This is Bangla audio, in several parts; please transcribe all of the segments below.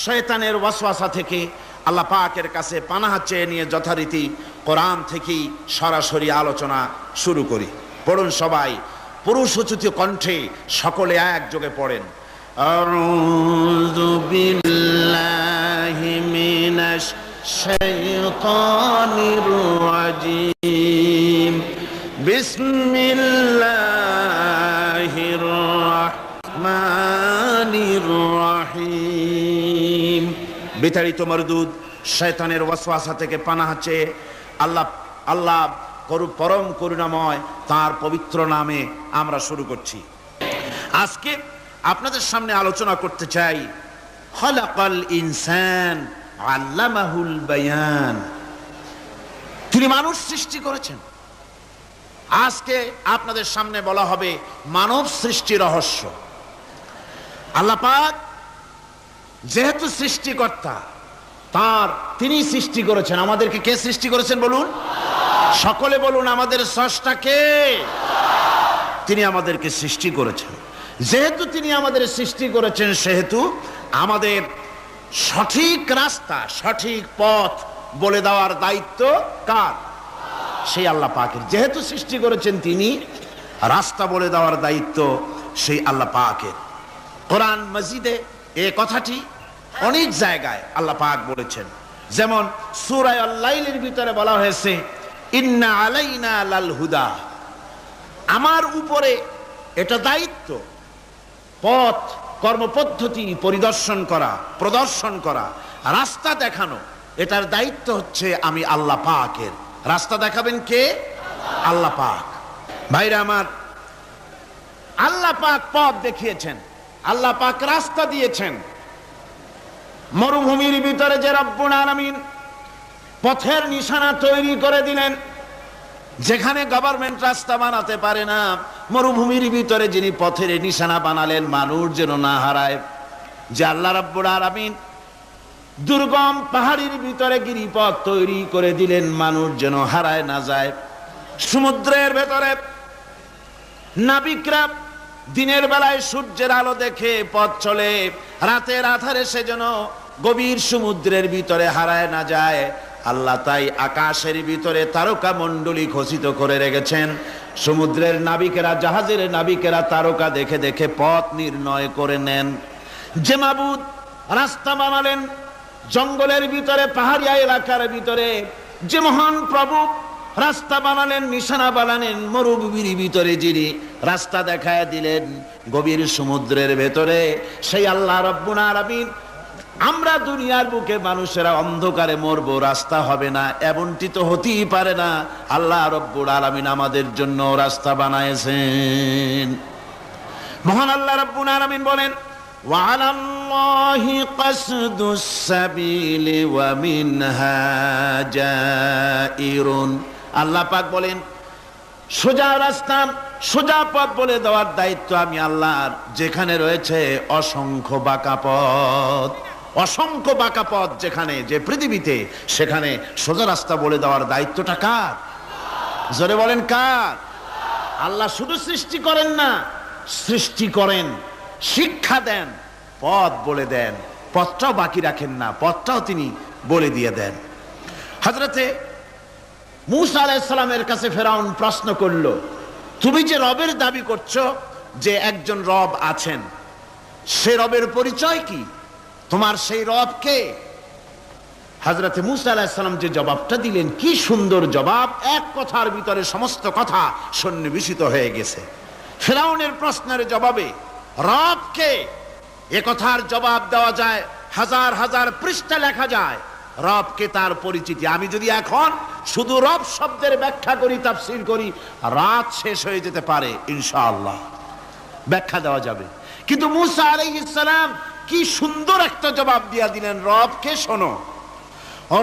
শয়তানের ওয়াসওয়াসা থেকে আল্লাহ পাকের কাছে পানাহ চেয়ে নিয়ে যথারীতি কোরআন থেকেই সরাসরি আলোচনা শুরু করি। পড়ুন সবাই পুরুষোচিত কণ্ঠে, সকলে একযোগে পড়েন। আউযু বিল্লাহি মিনাশ শাইতানির রাজিম। বিসমিল্লাহির রাহমানির রাহিম। বিতাড়িত মরদুদ শয়তানের ওয়াসওয়াসা থেকে পানাহ চেয়ে আল্লাহ পরম করুণাময় তার পবিত্র নামে আমরা শুরু করছি। আজকে আপনাদের সামনে আলোচনা করতে চাই খালাকাল ইনসান আল্লামাহুল বায়ান। তিনি মানুষ সৃষ্টি করেছেন। আজকে আপনাদের সামনে বলা হবে মানব সৃষ্টি রহস্য। আল্লাহ পাক যেহেতু সৃষ্টিকর্তা, তিনি সৃষ্টি করেছেন। আমাদেরকে কে সৃষ্টি করেছেন বলুন? সকলে বলুন, আমাদের স্রষ্টা কে? তিনি আমাদেরকে সৃষ্টি করেছেন। যেহেতু তিনি আমাদের সৃষ্টি করেছেন, সেহেতু আমাদের সঠিক রাস্তা, সঠিক পথ বলে দেওয়ার দায়িত্ব কার? সেই আল্লাহ পাকের। যেহেতু সৃষ্টি করেছেন তিনি, রাস্তা বলে দেওয়ার দায়িত্ব সেই আল্লাহ পাকের। কোরআন মাজিদে এই কথাটি অনেক জায়গায় আল্লাহ পাক বলেছেন। যেমন সূরা আল-লাইলের ভিতরে বলা হয়েছে ইন্না আলাইনা লাল হুদা। আমার উপরে এটা দায়িত্ব, পথ কর্মপদ্ধতি পরিদর্শন করা, প্রদর্শন করা, রাস্তা দেখানো। এটার দায়িত্ব হচ্ছে আমি আল্লাহ পাকের। রাস্তা দেখাবেন কে? আল্লাহ পাক। ভাইরা আমার, আল্লাহ পাক পথ দেখিয়েছেন, আল্লাহ পাক রাস্তা দিয়েছেন। মরুভূমির ভিতরে যে রব্বুল আলামিন পথের নিশানা তৈরি করে দিলেন, যেখানে গভর্নমেন্ট রাস্তা বানাতে পারে না, মরুভূমির ভিতরে যিনি পথের নিশানা বানালেন মানুষ যেন না হারায়। যে আল্লাহ রব্বুল আলামিন দুর্গম পাহাড়ির ভিতরে গিরিপথ তৈরি করে দিলেন, মানুষ যেন হারায় না যায়। সমুদ্রের ভেতরে নাবিকরা দিনের বেলায় সূর্যের আলো দেখে পথ চলে, রাতের আধারে সে যেন গভীর সমুদ্রের ভিতরে হারায় না যায়। আল্লাহ তাই আকাশের ভিতরে তারকা মণ্ডলী খচিত করে রেখেছেন। সমুদ্রের নাবিকেরা, জাহাজের নাবিকেরা তারকা দেখে দেখে পথ নির্ণয় করে নেন। যে মাবুদ রাস্তা বানালেন জঙ্গলের ভিতরে, পাহাড়িয়া এলাকার ভিতরে, যে মহান প্রভু রাস্তা বানালেন, নিশানা বানালেন মরুভূমির ভিতরে, যিনি রাস্তা দেখায় দিলেন গভীর সমুদ্রের ভেতরে, সেই আল্লাহ রব্বুল আলামিন। আমরা দুনিয়ার বুকে মানুষেরা অন্ধকারে মরবো, রাস্তা হবে না, এমনটি তো হতেই পারে না। আল্লাহ রব্বুল আলামিন আমাদের জন্য রাস্তা বানায়েছেন। মহান আল্লাহ রব্বুল আলামিন বলেন ওয়ালাল্লাহি কাসদুস সাবিলি ওয়া মিনহা জাইরুন। আল্লাহ পাক বলেন সোজা রাস্তা, সোজা পথ বলে দেওয়ার দায়িত্ব আমি আল্লাহর। যেখানে রয়েছে অসংখ্য বাঁকা পথ, অসংখ্য বাঁকা পথ যেখানে, যে পৃথিবীতে, সেখানে সোজা রাস্তা বলে দেওয়ার দায়িত্বটা কার? জোরে বলেন কার? আল্লাহ শুধু সৃষ্টি করেন না, সৃষ্টি করেন, শিক্ষা দেন, পথ বলে দেন। পথটাও বাকি রাখেন না, পথটাও তিনি বলে দিয়ে দেন। হযরতে মূসা আলাইহিস সালামের কাছে ফেরাউন প্রশ্ন করলো, তুমি যে রবের দাবি করছো, যে একজন রব আছেন, সে রবের পরিচয় কি? তোমার সেই রব কে? হযরতে মূসা আলাইহিস সালাম যে জবাবটা দিলেন, কি সুন্দর জবাব! এক কথার ভিতরে সমস্ত কথা সন্নিবেশিত হয়ে গেছে। ফেরাউনের প্রশ্নের জবাবে রব কে, এ কথার জবাব দেওয়া যায়, হাজার হাজার পৃষ্ঠা লেখা যায়। রবকে, তার পরিচিতি। আমি যদি এখন শুধু রব শব্দের ব্যাখ্যা করি, তাফসীর করি, রাত শেষ হয়ে যেতে পারে, ইনশাআল্লাহ ব্যাখ্যা দেওয়া যাবে। কিন্তু মূসা আলাইহিস সালাম কি সুন্দর একটা জবাব দিয়া দিলেন রবকে। শোনো,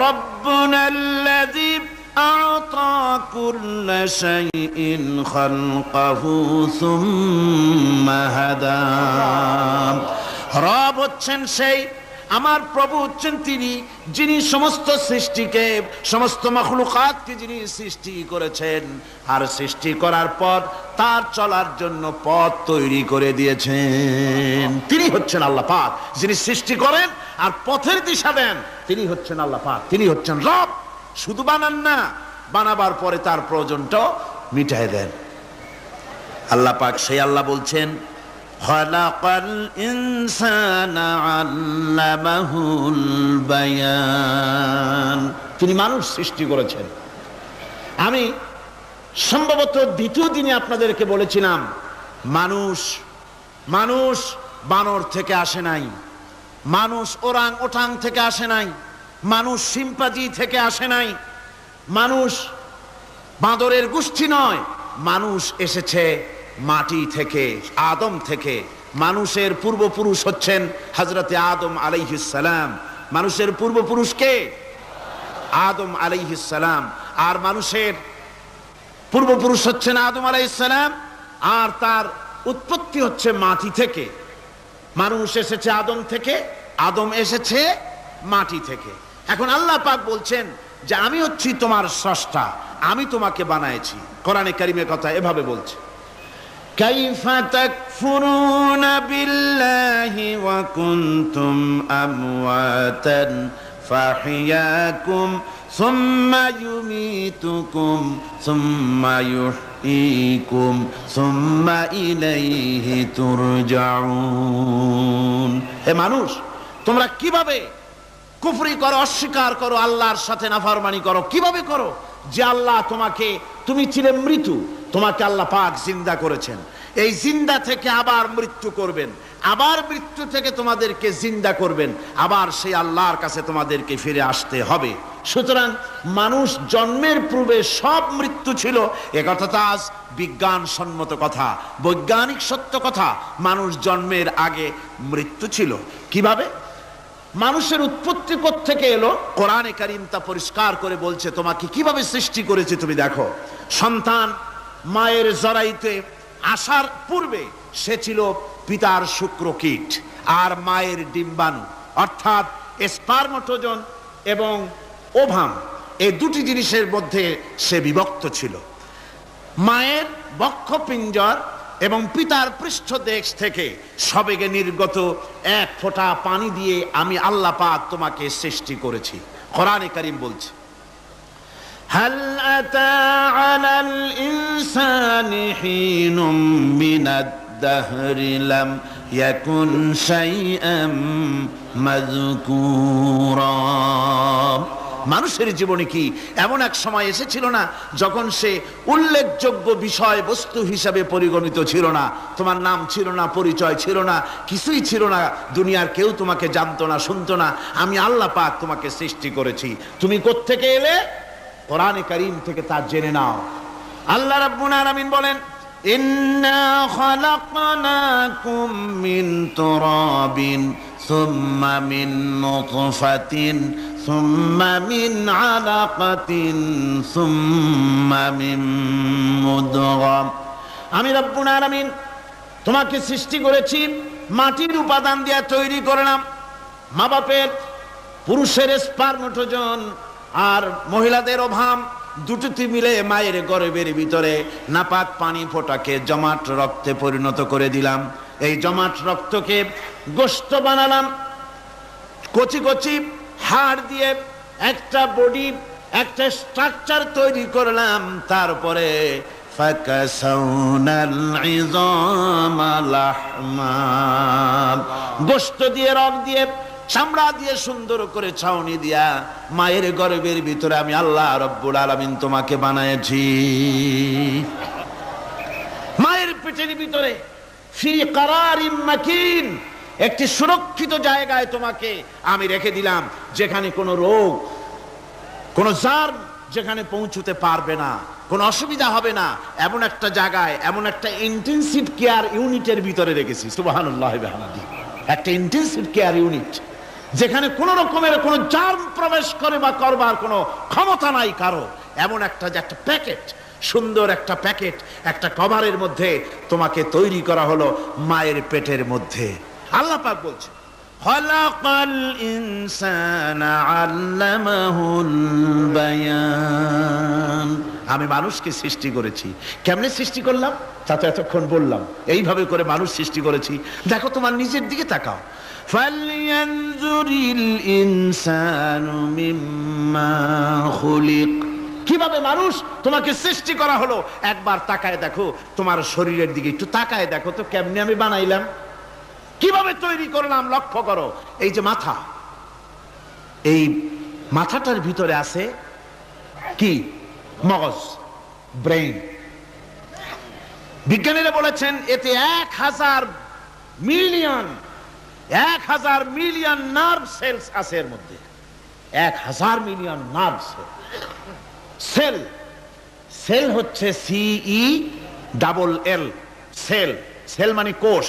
রব্বুনাল্লাযী আ'তা কুল্লা শাইইন খালকাহু সুম্মা হাদা। রব হচ্ছেন সেই, আমার প্রভু হচ্ছেন তিনি, যিনি সমস্ত সৃষ্টিকে, সমস্ত মাখলুকাতকে যিনি সৃষ্টি করেছেন, আর সৃষ্টি করার পর তার চলার জন্য পথ তৈরি করে দিয়েছেন। তিনি হচ্ছেন আল্লাহ পাক, যিনি সৃষ্টি করেন আর পথের দিশা দেন, তিনি হচ্ছেন আল্লাহ পাক, তিনি হচ্ছেন রব। শুধু বানান না, বানাবার পরে তার প্রয়োজনটাও মিটায় দেন। আল্লাহ পাক সেই আল্লাহ বলছেন, খালাকাল ইনসানা আল্লামাহুল বায়ান, তিনি মানুষ সৃষ্টি করেছেন। আমি সম্ভবত দ্বিতীয় দিনে আপনাদেরকে বলেছিলাম, মানুষ বানর থেকে আসে নাই, মানুষ ওরাং ওটাং থেকে আসে নাই, মানুষ শিম্পাজি থেকে আসে নাই, মানুষ বাঁদরের গোষ্ঠী নয়, মানুষ এসেছে মাটি থেকে, আদম থেকে। মানুষের পূর্বপুরুষ হচ্ছেন হযরতে আদম আলাইহিস সালাম। মানুষের পূর্বপুরুষ কে? আদম আলাইহিস সালাম। আর মানুষের পূর্বপুরুষ হচ্ছেন আদম আলাইহিস সালাম, আর তার উৎপত্তি হচ্ছে মাটি থেকে। মানুষ এসেছে আদম থেকে, আদম এসেছে মাটি থেকে। এখন আল্লাহ পাক বলছেন যে আমি হচ্ছি তোমার স্রষ্টা, আমি তোমাকে বানাইছি। কোরআনে কারীমের কথা এভাবে বলছে, কাইফা তাকফুরুনা বিল্লাহি ওয়া কুনতুম আমওয়াতান ফাহিয়াকুম সুম্মা ইউমীতুকুম সুম্মা ইউহয়ীকুম সুম্মা ইলাইহি তুরজাউন। হে মানুষ, তোমরা কিভাবে কুফরি করো, অস্বীকার করো, আল্লাহর সাথে নাফরমানি করো? কিভাবে করো? যে আল্লাহ তোমাকে, তুমি ছিলে মৃত্যু, তোমাকে আল্লাহ পাক জিন্দা করেছেন, এই জিন্দা থেকে আবার মৃত্যু করবেন, আবার মৃত্যু থেকে তোমাদেরকে জিন্দা করবেন, আবার সেই আল্লাহর কাছে তোমাদেরকে ফিরে আসতে হবে। সুতরাং মানুষ জন্মের পূর্বে সব মৃত্যু ছিল, একথা তো আজ বিজ্ঞানসম্মত কথা, বৈজ্ঞানিক সত্য কথা। মানুষ জন্মের আগে মৃত্যু ছিল। কিভাবে? মানুষের উৎপত্তি কোত্থেকে এলো? কোরআনে কারীম তা পরিষ্কার করে বলছে, তোমাকে কিভাবে সৃষ্টি করেছে তুমি দেখো। সন্তান মায়ের জরায়ুতে আসার পূর্বে সে ছিল পিতার শুক্রকীট আর মায়ের ডিম্বাণু, অর্থাৎ স্পার্মটোজন এবং ওভাম, এই দুটি জিনিসের মধ্যে সে বিভক্ত ছিল। মায়ের বক্ষপিঞ্জর এবং পিতার পৃষ্ঠদেশ থেকে সবেগে নির্গত এক ফোঁটা পানি দিয়ে আমি আল্লাহ পাক তোমাকে সৃষ্টি করেছি। কোরআনে কারীম বলছে, হাল আতা আলাল ইনসানি হিনুম মিনাদ দাহরি লাম ইয়াকুন শাইআম মাযকুরা। মানুষের জীবনে কি এমন এক সময় এসেছিল না যখন সে উল্লেখযোগ্য বিষয় বস্তু হিসাবে পরিগণিত ছিল না? তোমার নাম ছিল না, পরিচয় ছিল না, কিছুই ছিল না, দুনিয়ার কেউ তোমাকে জানতো না, শুনতো না। আমি আল্লাহ পাক তোমাকে সৃষ্টি করেছি। তুমি কোত্থেকে এলে? কোরআনে কারীম থেকে তা জেনে নাও। আল্লাহ রাব্বুল আলামিন বলেন, ইন্না খালাকনাকুম মিন তুরাবিন সুম্মা মিন নুতফাতিন সুম্মা মিন আলাকাতিন সুম্মা মিন মুদগা। আমি রব্বুল আলামিন তোমাকে সৃষ্টি করেছি, মাটির উপাদান দিয়ে তৈরি করলাম। মা বাপের, পুরুষের স্পার্মটোজন আর মহিলাদের ওভাম দুটোতে মিলে মায়ের গর্ভের ভিতরে নাপাক পানি ফোঁটাকে জমাট রক্তে পরিণত করে দিলাম। এই জমাট রক্তকে গোশত বানালাম, কচি কচি হাড় দিয়ে একটা বডি, একটা স্ট্রাকচার তৈরি করলাম। তারপরে ফাকাসাউনাল ইযামা লাহমা, গোশত দিয়ে, রক দিয়ে, চামড়া দিয়ে সুন্দর করে ছাউনি দিয়া মায়ের গর্ভের ভিতরে আমি আল্লাহ রব্বুল আলামিন তোমাকে বানাইছি। মায়ের পেটের ভিতরে ফি কারারিম মাকিন, একটি সুরক্ষিত জায়গায় তোমাকে আমি রেখে দিলাম, যেখানে কোনো রোগ, কোনো জার্ম যেখানে পৌঁছতে পারবে না, কোনো অসুবিধা হবে না। এমন একটা জায়গায়, এমন একটা ইন্টেনসিভ কেয়ার ইউনিটের ভিতরে রেখেছি। সুবহানাল্লাহ ওয়া বিহামদিহি। একটা ইন্টেনসিভ কেয়ার ইউনিট, যেখানে কোন রকমের কোন জার্ম প্রবেশ করে বা করবার কোনো ক্ষমতা নাই কারো। এমন একটা যে একটা প্যাকেট, সুন্দর একটা প্যাকেট, একটা কভারের মধ্যে তোমাকে তৈরি করা হলো মায়ের পেটের মধ্যে। আল্লাহ পাক বলছে, খালাকাল ইনসানা আল্লামাহুল বায়ান। আমি মানুষকে সৃষ্টি করেছি। কেমনে সৃষ্টি করলাম তা তো এতক্ষণ বললাম। এইভাবে করে মানুষ সৃষ্টি করেছি। দেখো, তোমার নিজের দিকে তাকাও। ফালইয়ানজুরিল ইনসানু মিম্মা খুলিক। কিভাবে মানুষ তোমাকে সৃষ্টি করা হলো, একবার তাকায় দেখো, তোমার শরীরের দিকে একটু তাকায় দেখো তো কেমনে আমি বানাইলাম, কিভাবে তৈরি করলাম, লক্ষ্য করো। এই যে মাথা, এই মাথাটার ভিতরে আছে কি? মগজ, ব্রেইন। বিজ্ঞানীরা বলেছেন এতে 1000 মিলিয়ন নার্ভ সেলস আছে এর মধ্যে। 1000 মিলিয়ন নার্ভ সেল। সেল হচ্ছে CELL, সেল। সেল মানে কোষ।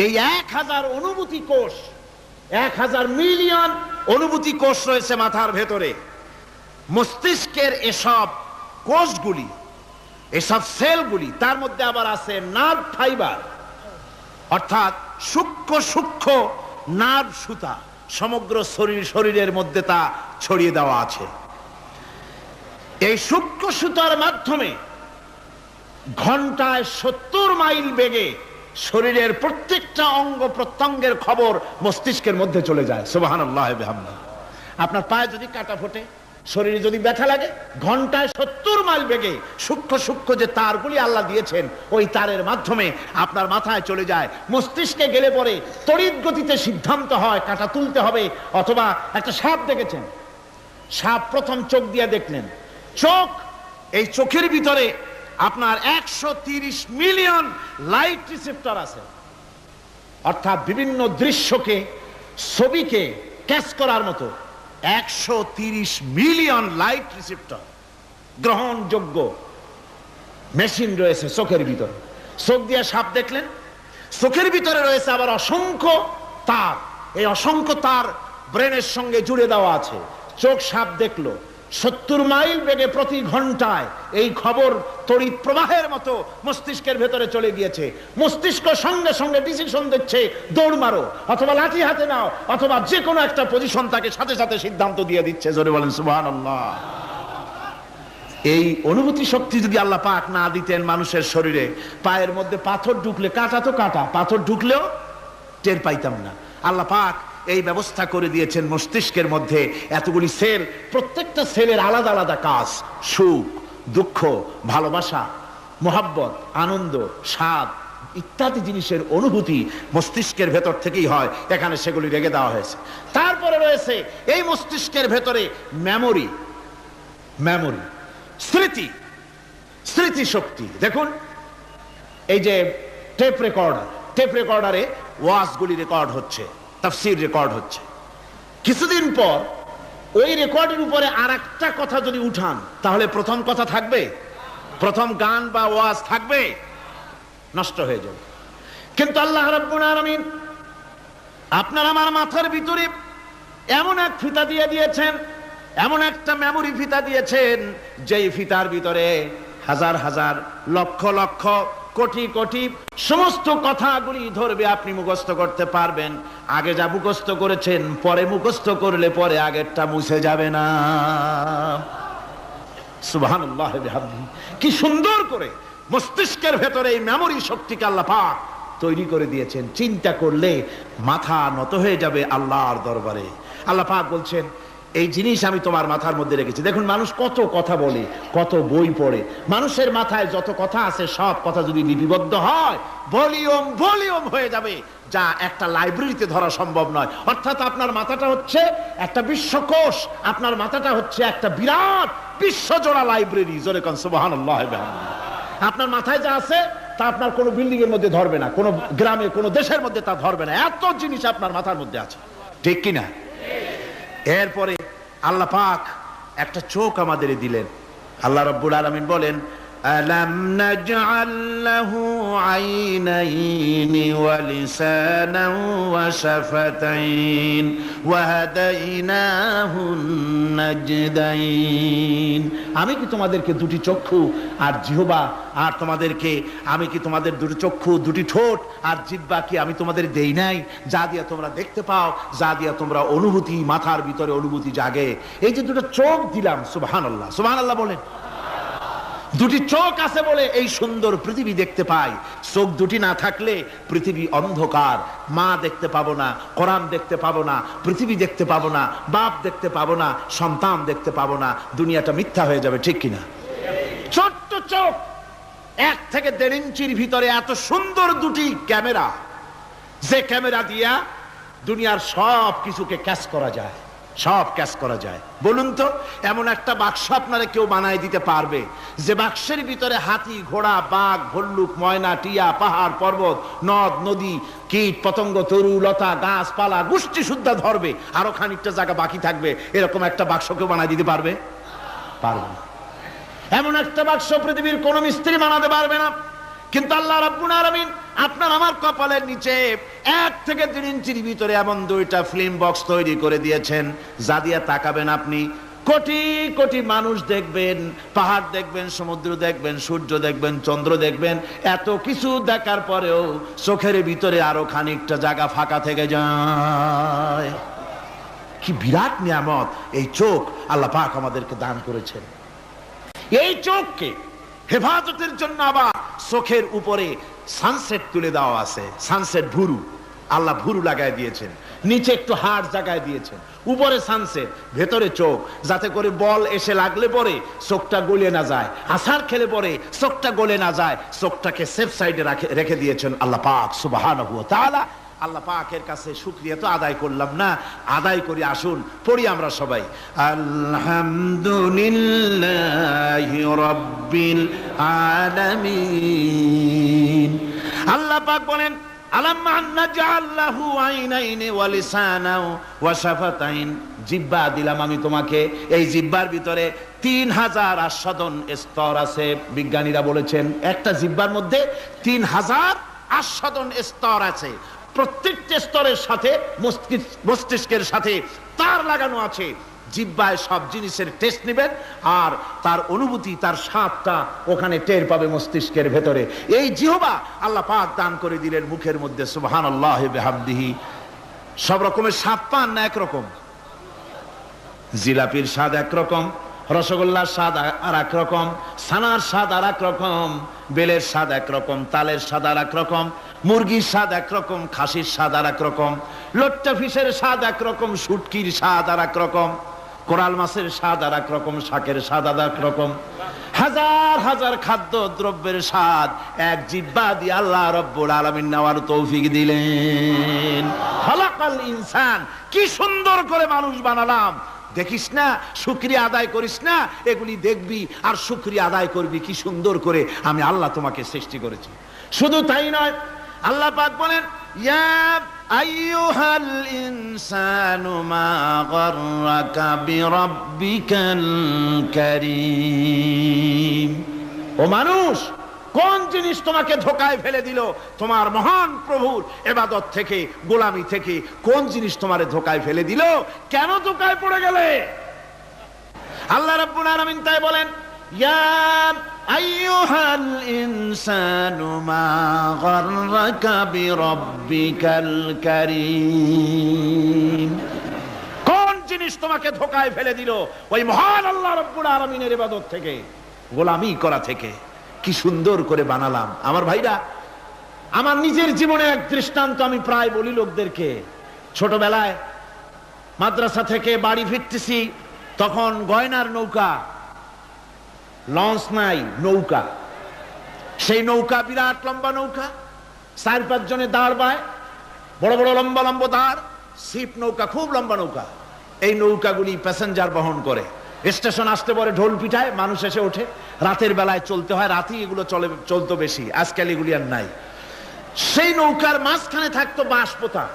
এই 1000 অনুভূতি কোষ, 1000 মিলিয়ন অনুভূতি কোষ রয়েছে মাথার ভেতরে। মস্তিষ্কের এসব কোষগুলি, এসব সেলগুলি, তার মধ্যে আবার আছে নার্ভ ফাইবার, অর্থাৎ সূক্ষ্ম সূক্ষ্ম নার্ভ সুতা সমগ্র শরীরের মধ্যে তা ছড়িয়ে দেওয়া আছে। এই সূক্ষ্ম সুতার মাধ্যমে ঘন্টায় 70 মাইল বেগে শরীরের প্রত্যেকটা অঙ্গ প্রত্যঙ্গের খবর মস্তিষ্কের মধ্যে চলে যায়। সুবহানাল্লাহ ওয়া বিহামদিহি। আপনার পায়ে যদি কাটা ফোটে, শরীরে যদি ব্যথা লাগে, ঘন্টায় 70 মাইল বেগে সূক্ষ্ম সূক্ষ্ম যে তারগুলি আল্লাহ দিয়েছেন, ওই তারের মাধ্যমে আপনার মাথায় চলে যায়। মস্তিষ্কে গেলে পরে তড়িৎ গতিতে সিদ্ধান্ত হয় কাটা তুলতে হবে। অথবা একটা সাপ দেখেছেন, সাপ প্রথম চোখ দিয়ে দেখলেন, চোখ, এই চোখের ভিতরে আপনার 130 মিলিয়ন লাইট রিসেপ্টর আছে, অর্থাৎ বিভিন্ন দৃশ্যকে, ছবিকে ক্যাচ করার মতো 130 মিলিয়ন লাইট রিসেপ্টর গ্রহণযোগ্য মেশিন রয়েছে চোখের ভিতরে। চোখ দিয়ে সাপ দেখলেন, চোখের ভিতরে রয়েছে আবার অসংখ্য তার। এই অসংখ্য তার ব্রেনের সঙ্গে জুড়ে দেওয়া আছে। চোখ সাপ দেখলো, 70 মাইল বেগে প্রতি ঘন্টায় এই খবর তড়িৎ প্রবাহের মতো মস্তিষ্কের ভেতরে চলে গিয়েছে। মস্তিষ্ক সঙ্গে সঙ্গে ডিসিশন দিচ্ছে, দৌড় মারো, অথবা লাঠি হাতে নাও, অথবা যে কোনো একটা পজিশন তাকে সাথে সাথে সিদ্ধান্ত দিয়ে দিচ্ছে। জোরে বলেন সুবহানাল্লাহ। এই অনুভূতি শক্তি যদি আল্লাহ পাক না দিতেন মানুষের শরীরে, পায়ের মধ্যে পাথর ঢুকলে, কাটা তো কাটা, পাথর ঢুকলেও টের পাইতাম না। আল্লাহ পাক এই ব্যবস্থা করে দিয়েছেন মস্তিষ্কের মধ্যে এতগুলি সেল, প্রত্যেকটা সেলের আলাদা আলাদা কাজ। সুখ, দুঃখ, ভালোবাসা, মোহাব্বত, আনন্দ, স্বাদ ইত্যাদি জিনিসের অনুভূতি মস্তিষ্কের ভেতর থেকেই হয়। এখানে সেগুলি রেখে দেওয়া হয়েছে। তারপরে রয়েছে এই মস্তিষ্কের ভেতরে মেমোরি, স্মৃতি শক্তি। দেখুন এই যে টেপ রেকর্ডারে ওয়াজগুলি রেকর্ড হচ্ছে, তাফসীর রেকর্ড হচ্ছে। কিছুদিন পর ওই রেকর্ডের উপরে আরেকটা কথা যদি উঠান, তাহলে প্রথম কথা থাকবে? প্রথম গান বা ওয়াজ থাকবে? নষ্ট হয়ে যাবে। কিন্তু আল্লাহ রাব্বুল আলামিন আপনার আমার মাথার ভিতরে এমন এক ফিতা দিয়ে দিয়েছেন, এমন একটা মেমোরি ফিতা দিয়েছেন, যেই ফিতার ভিতরে হাজার হাজার, লক্ষ লক্ষ, কোটি কোটি সমস্ত কথাগুলি ধরবে, আপনি মুখস্থ করতে পারবেন। আগে যা মুখস্থ করেছেন, পরে মুখস্থ করলে পরে আগেরটা মুছে যাবে না। সুবহানাল্লাহ ওয়া বিহামদিহি। কি সুন্দর করে মস্তিষ্কের ভেতরে এই মেমোরি শক্তিকে আল্লাহ পাক তৈরি করে দিয়েছেন। চিন্তা করলে মাথা নত হয়ে যাবে আল্লাহর দরবারে। আল্লাহ পাক বলছেন, এই জিনিস আমি তোমার মাথার মধ্যে রেখেছি। দেখুন মানুষ কত কথা বলে, কত বই পড়ে, মানুষের মাথায় যত কথা আছে সব কথা যদি লিপিবদ্ধ হয়, ভলিউম হয়ে যাবে, যা একটা লাইব্রেরিতে ধরা সম্ভব নয়। অর্থাৎ আপনার মাথাটা হচ্ছে একটা বিশ্বকোষ, আপনার মাথাটা হচ্ছে একটা বিরাট বিশ্বজোড়া লাইব্রেরি। জোরে কোন সুবহানাল্লাহ। আপনার মাথায় যা আছে তা আপনার কোনো বিল্ডিং এর মধ্যে ধরবে না, কোনো গ্রামে, কোনো দেশের মধ্যে তা ধরবে না। এত জিনিস আপনার মাথার মধ্যে আছে, ঠিক কিনা? এরপরে আল্লাহ পাক একটা চোখ আমাদের দিলেন। আল্লাহ রাব্বুল আলামিন বলেন, আলাম নাজআল লাহু আইনাইনি ওয়া লিসানান ওয়া শাফাতাইন ওয়া হাদাইনাহুন নাজদাইন। আমি কি তোমাদেরকে দুটি চক্ষু আর জিহ্বা, আর তোমাদেরকে আমি কি তোমাদের দুটি চক্ষু, দুটি ঠোঁট আর জিহ্বা কি আমি তোমাদের দেই নাই, যা দিয়া তোমরা দেখতে পাও, যা দিয়া তোমরা অনুভূতি, মাথার ভিতরে অনুভূতি জাগে। এই যে দুটো চোখ দিলাম, সুবহানাল্লাহ, সুবহানাল্লাহ বলেন। দুটি চোখ আছে বলে এই সুন্দর পৃথিবী দেখতে পাই। চোখ দুটি না থাকলে পৃথিবী অন্ধকার, মা দেখতে পাবো না, কোরআন দেখতে পাবো না, পৃথিবী দেখতে পাবো না, বাপ দেখতে পাবো না, সন্তান দেখতে পাবো না, দুনিয়াটা মিথ্যা হয়ে যাবে, ঠিক কিনা? ছোট্ট চোখ, 1 থেকে 1.5 ইঞ্চির ভিতরে এত সুন্দর দুটি ক্যামেরা, যে ক্যামেরা দিয়া দুনিয়ার সব কিছুকে ক্যাচ করা যায়, সব ক্যাচ করা যায়। বলুন তো, এমন একটা বাক্স আপনারা কেউ বানায় দিতে পারবে যে বাক্সের ভিতরে হাতি, ঘোড়া, বাঘ, ভল্লুক, ময়না, টিয়া, পাহাড়, পর্বত, নদ, নদী, কীট, পতঙ্গ, তরু, লতা, গাছপালা, গোষ্ঠী সুদ্ধা ধরবে, আরো খানিকটা জায়গা বাকি থাকবে, এরকম একটা বাক্স কেউ বানায় দিতে পারবে? পারবে না। এমন একটা বাক্স পৃথিবীর কোন মিস্ত্রি বানাতে পারবে না। কিন্তু আল্লাহ রাব্বুল আলামিন আপনার আমার কপালের নিচে 1 থেকে 1.5 ইঞ্চির ভিতরে এমন 2টা ফিল্ম বক্স তৈরি করে দিয়েছেন, যা দিয়ে তাকাবেন আপনি কোটি কোটি মানুষ দেখবেন, পাহাড় দেখবেন, সমুদ্র দেখবেন, সূর্য দেখবেন, চন্দ্র দেখবেন। এত কিছু দেখার পরেও চোখের ভিতরে আরো খানিকটা জায়গা ফাঁকা থেকে যায়। কি বিরাট নিয়ামত এই চোখ আল্লাহ পাক আমাদেরকে দান করেছেন। এই চোখকে হেফাজতের জন্য আবার চোখের উপরে সানসেট তুলে দেওয়া আছে, সানসেট ভুরু, আল্লাহ ভুরু লাগায় দিয়েছেন, নিচে একটু হাড় জায়গায় দিয়েছেন, উপরে সানসেট, ভেতরে চোখ, যাতে করে বল এসে লাগলে পরে চোখটা গলে না যায়, আছাড় খেলে পরে চোখটা গলে না যায়, চোখটাকে সেফ সাইডে রেখে দিয়েছেন আল্লাহ পাক সুবহানাহু ওয়া তাআলা। আল্লাহ পাকের কাছে শুকরিয়া তো আদায় করলাম না, আদায় করি। আসুন পড়ি আমরা সবাই, আলহামদুলিল্লাহি রাব্বিল আলামিন। আল্লাহ পাক বলেন, আলাম নাজআল লাহু আইনাইনি ওয়া লিসানাও ওয়া শাফাতাইন। জিহ্বা দিলাম আমি তোমাকে, এই জিহ্বার ভিতরে 3000 আস্বাদন স্তর আছে। বিজ্ঞানীরা বলেছেন একটা জিহ্বার মধ্যে 3000 আস্বাদন স্তর আছে। প্রত্যেকটা স্তরের সাথে মস্তিষ্কের সাথে তার লাগানো আছে। জিহ্বায় সব জিনিসের টেস্ট নেবেন আর তার অনুভূতি, তার স্বাদটা ওখানে টের পাবে মস্তিষ্কের ভেতরে। এই জিহ্বা আল্লাহ পাক দান করে দিলেন মুখের মধ্যে। সুবহানাল্লাহি বিহামদিহি। সব রকমের স্বাদ পান না একরকম? জিলাপির স্বাদ একরকম, রসগোল্লার স্বাদ আর এক রকম, ছানার স্বাদ আর এক রকম, বেলের স্বাদ একরকম, তালের স্বাদ আর এক রকম, মুরগির স্বাদ একরকম, খাসির স্বাদ আর এক রকম, লোট্টা ফিশের স্বাদ একরকম, শুটকির স্বাদ আর এক রকম, কোরাল মাছের স্বাদ আর এক রকম, শাকের স্বাদ আর এক রকম। হাজার হাজার খাদ্য দ্রব্যের স্বাদ এক জিহ্বা দিয়ে আল্লাহ রাব্বুল আলামিন নেওয়ার তৌফিক দিলেন। খালাকাল ইনসান, কি সুন্দর করে মানুষ বানালাম। দেখিস না, শুকরিয়া আদায় করিস না, এগুলি দেখবি আর শুকরিয়া আদায় করবি কি সুন্দর করে আমি আল্লাহ তোমাকে সৃষ্টি করেছি। শুধু তাই নয়, আল্লাহ পাক বলেন, ইয়া আইয়ুহাল ইনসানু মা গাররাকা বিরাব্বিকাল কারীম। ও মানুষ, কোন জিনিস তোমাকে ধোঁকায় ফেলে দিল তোমার মহান প্রভুর ইবাদত থেকে, গোলামি থেকে? কোন জিনিস তোমারে ধোঁকায় ফেলে দিল? কেন ধোঁকায় পড়ে গেলে? আল্লাহ রাব্বুল আলামিন তাই বলেন, ইয়া আইয়ুহাল ইনসানু মা গাররাকা বিরাব্বিকাল কারীম। কোন জিনিস তোমাকে ধোঁকায় ফেলে দিল ওই মহান আল্লাহ রাব্বুল আলামিনের ইবাদত থেকে, গোলামি করা থেকে? কি সুন্দর করে বানালাম। আমার ভাইরা, আমার নিজের জীবনে এক দৃষ্টান্ত আমি প্রায় বলি লোকদেরকে। ছোটবেলায় মাদ্রাসা থেকে বাড়ি ফিরতেছি, তখন গয়নার নৌকা, লঞ্চ নাই, নৌকা। সেই নৌকা বিরাট লম্বা নৌকা, 4-5 জনে দাঁড় বায়, বড় বড় লম্বা লম্বা দাঁড়, শিপ নৌকা, খুব লম্বা নৌকা। এই নৌকাগুলি প্যাসেঞ্জার বহন করে। স্টেশন আসতে পরে ঢোল পিঠায়, মানুষ এসে ওঠে। রাতের বেলায় চলতে হয়, রাতেই এগুলো চলতো বেশি, আজকাল এগুলি আর নাই। সেই নৌকার মাঝখানে থাকতো বাঁশ পোতা,